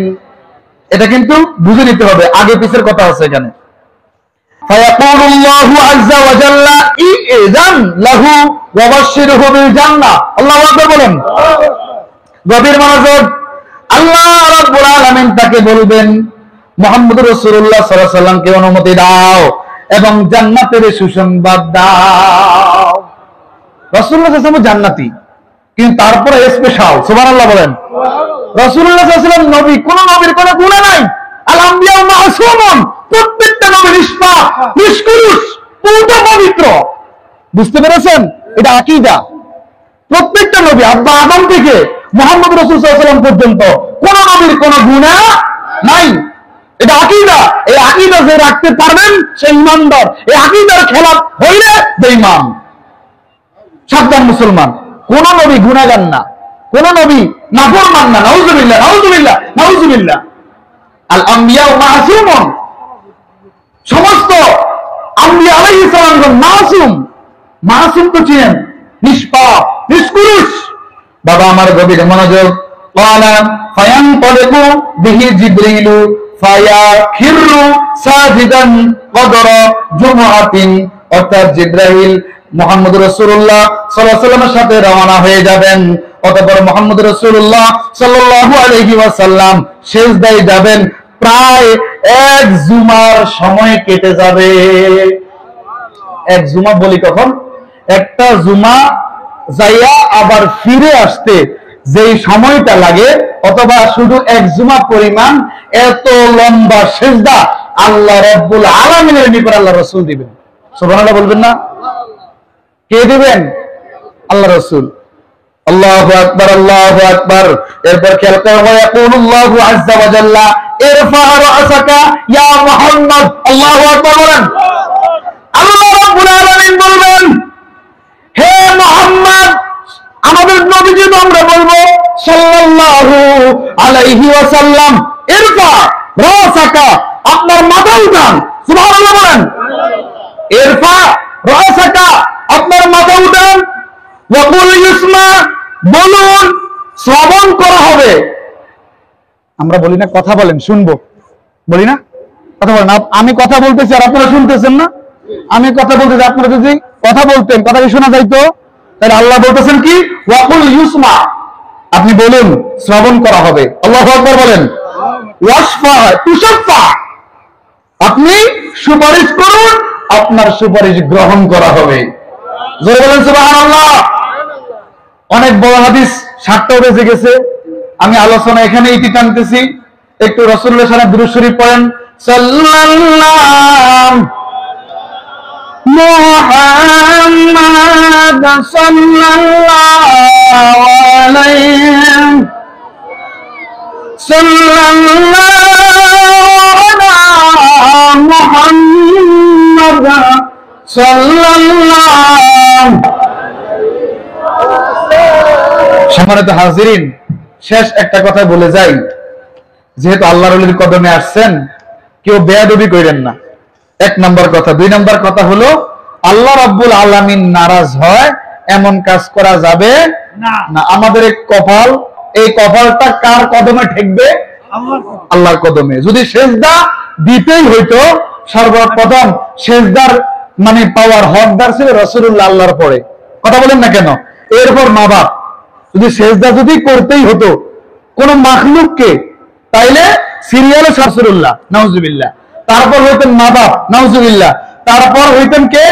এটা কিন্তু বুঝে নিতে হবে, আগে পিছের কথা আছে এখানে। ফায়াকুলুল্লাহু আযজা ওয়া জাল্লা ইযান লাহু ওয়া বাশশিরহু বিল জান্নাহ। আল্লাহু আকবার বলেন। গভীর মনোযোগ। আল্লাহ রাব্বুল আলামিন তাকে বলবেন মুহাম্মদুর রাসূলুল্লাহ সাল্লাল্লাহু আলাইহি ওয়াসাল্লামকে অনুমতি দাও এবং জান্নাতের সুসংবাদ দাও। রাসূলুল্লাহ সাল্লাল্লাহু আলাইহি ওয়াসাল্লাম জান্নাতি, কিন্তু তারপরে স্পেশাল। সুবহানাল্লাহ বলেন। রাসূলুল্লাহ সাল্লাল্লাহু আলাইহি ওয়াসাল্লাম নবী, কোন নবীর কোনো গুনাহ নাই। আল আম্বিয়া মাসুমুন, প্রত্যেকটা নবী নিষ্পাপ, নিষ্কলুষ, পূর্ণ পবিত্র। বুঝতে পেরেছেন? এটা আকীদা। প্রত্যেকটা নবী আব্বা আদম থেকে মুহাম্মদ রাসূল সাল্লাল্লাহু আলাইহি ওয়াসাল্লাম পর্যন্ত কোন নবীর কোনো গুনাহ নাই। এটা আকীদা। এই আকীদা যে রাখতে পারবেন সে ঈমানদার। এই আকীদার খেলাফ হইলে বেঈমান। সাবধান মুসলমান, কোন নবী গুনাহগার না, কোন নবী নাফরমান না। নাউযুবিল্লাহ, নাউযুবিল্লাহ, নাউযুবিল্লাহ। আল আম্বিয়া মাসুমুন, সমস্ত আম্বিয়া আলাইহিস সালাম মাসুম। মাসুম তো চিনেন, নিষ্পাপ, নিষ্কলুষ। বাবা আমার গভীর মনোযোগ। ক্বালা ফায়ানতালিকু বিহি জিবরিলু ফায়াখিরু সাজিদান কদরা জুমআতিন, অর্থাৎ জিবরাইল মুহাম্মদ রাসূলুল্লাহ সাল্লাল্লাহু আলাইহি ওয়াসাল্লামের সাথে রওনা হয়ে যাবেন। অতঃপর মুহাম্মদ রাসূলুল্লাহ সাল্লাল্লাহু আলাইহি ওয়াসাল্লাম সিজদায় যাবেন। প্রায় এক জুমার সময় কেটে যাবে। এক জুমা বলি কখন? একটা জুমা যাইয়া আবার ফিরে আসতে যেই সময়টা লাগে, অথবা শুধু এক জুমা পরিমাণ এত লম্বা সিজদা আল্লাহ রাব্বুল আলামিনের নিকট আল্লাহ রাসূল দিবেন। সুবহানাল্লাহ বলবেন না? কে দিবেন? আল্লাহ রাসূল। আল্লাহু আকবার, আল্লাহু আকবার। এরপর খেয়াল করো, ইয়াকুলুল্লাহু আযজা ওয়া জাল্লা ইরফা রাসাকা ইয়া মুহাম্মদ। আল্লাহু আকবার বলেন। আল্লাহ রাব্বুল আলামিন বলবেন, হে মুহাম্মদ, আমাদের নবীজি আমরা বলবো সাল্লাল্লাহু আলাইহি ওয়াসাল্লাম, ইরফা রাসাকা, আপনার মাথা উঠান। সুবহানাল্লাহ বলেন। ইরফা রাসাকা, আপনার মাথা উঠান। ওয়া কুল ইসমা, বলুন, শ্রবণ করা হবে। আমরা বলি না কথা বলেন, শুনবো, বলি না কথা বলেন। আমি কথা বলতেছি আর আপনারা শুনতেছেন না। আমি কথা বলতেছি, আপনারা যদি কথা বলতেন, কথা কি শোনা যাইতো? তাহলে আল্লাহ বলতেছেন কি? ওয়া কুল ইসমা, আপনি বলুন, শ্রবণ করা হবে। আল্লাহু আকবার বলেন। ওয়াশফা তুশাফা, আপনি সুপারিশ করুন, আপনার সুপারিশ গ্রহণ করা হবে। জোরে বলেন সুবহানাল্লাহ। অনেক বড় হাদিস, 7টা বেজে গেছে। আমি আলোচনা এখানে ইতি টানতেছি। একটু রাসূলুল্লাহ সাল্লাল্লাহু আলাইহি ওয়াসাল্লাম দুরূদ শরীফ পড়েন। সাল্লাল্লাহু মুহাম্মাদ সাল্লাল্লাহু আলাইহি সাল্লাল্লাহু আলা মুহাম্মাদ সাল্লাল্লাহু। সম্মানিত হাজিরিন, শেষ একটা কথা বলে যাই। যেহেতু আল্লাহর ওলির কদমে আসছেন, কেউ বেয়াদবি করেন না, 1 নম্বর কথা। 2 নম্বর কথা হলো, আল্লাহ রাব্বুল আলামিন নারাজ হয় এমন কাজ করা যাবে না। আমাদের কপাল, এই কপালটা কার কদমে ঠেকবে? আল্লাহর কদমে। যদি সেজদা দিতেই হইতো, সর্বপ্রথম সেজদার মানে পাওয়ার হকদার ছিল রাসূলুল্লাহ আল্লাহর পরে। কথা বলেন না কেন? এরপর মা বাপ। যদি সেজদা যদি করতেই হতো কোন মাখলুককে, তাইলে সিরিয়ালে রাসূলুল্লাহ, নাউজুবিল্লাহ। তারপর হইতেন মা বাপ, নাউজুবিল্লাহ। তারপর হইতেন কে?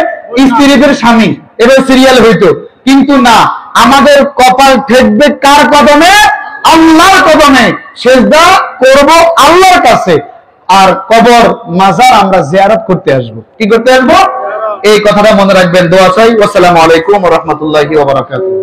স্ত্রীদের স্বামী, এবার সিরিয়াল হইতো। কিন্তু না, আমাদের কপাল ঠেকবে কার কদমে? আল্লাহর কদমে। সেজদা করব আল্লাহর কাছে, আর কবর মাজার আমরা জিয়ারত করতে আসবো। কি করতে আসবো? এই কথাটা মনে রাখবেন। দোয়া চাই। আসসালামু আলাইকুম ওয়া রাহমাতুল্লাহি ওয়া বারাকাতুহু।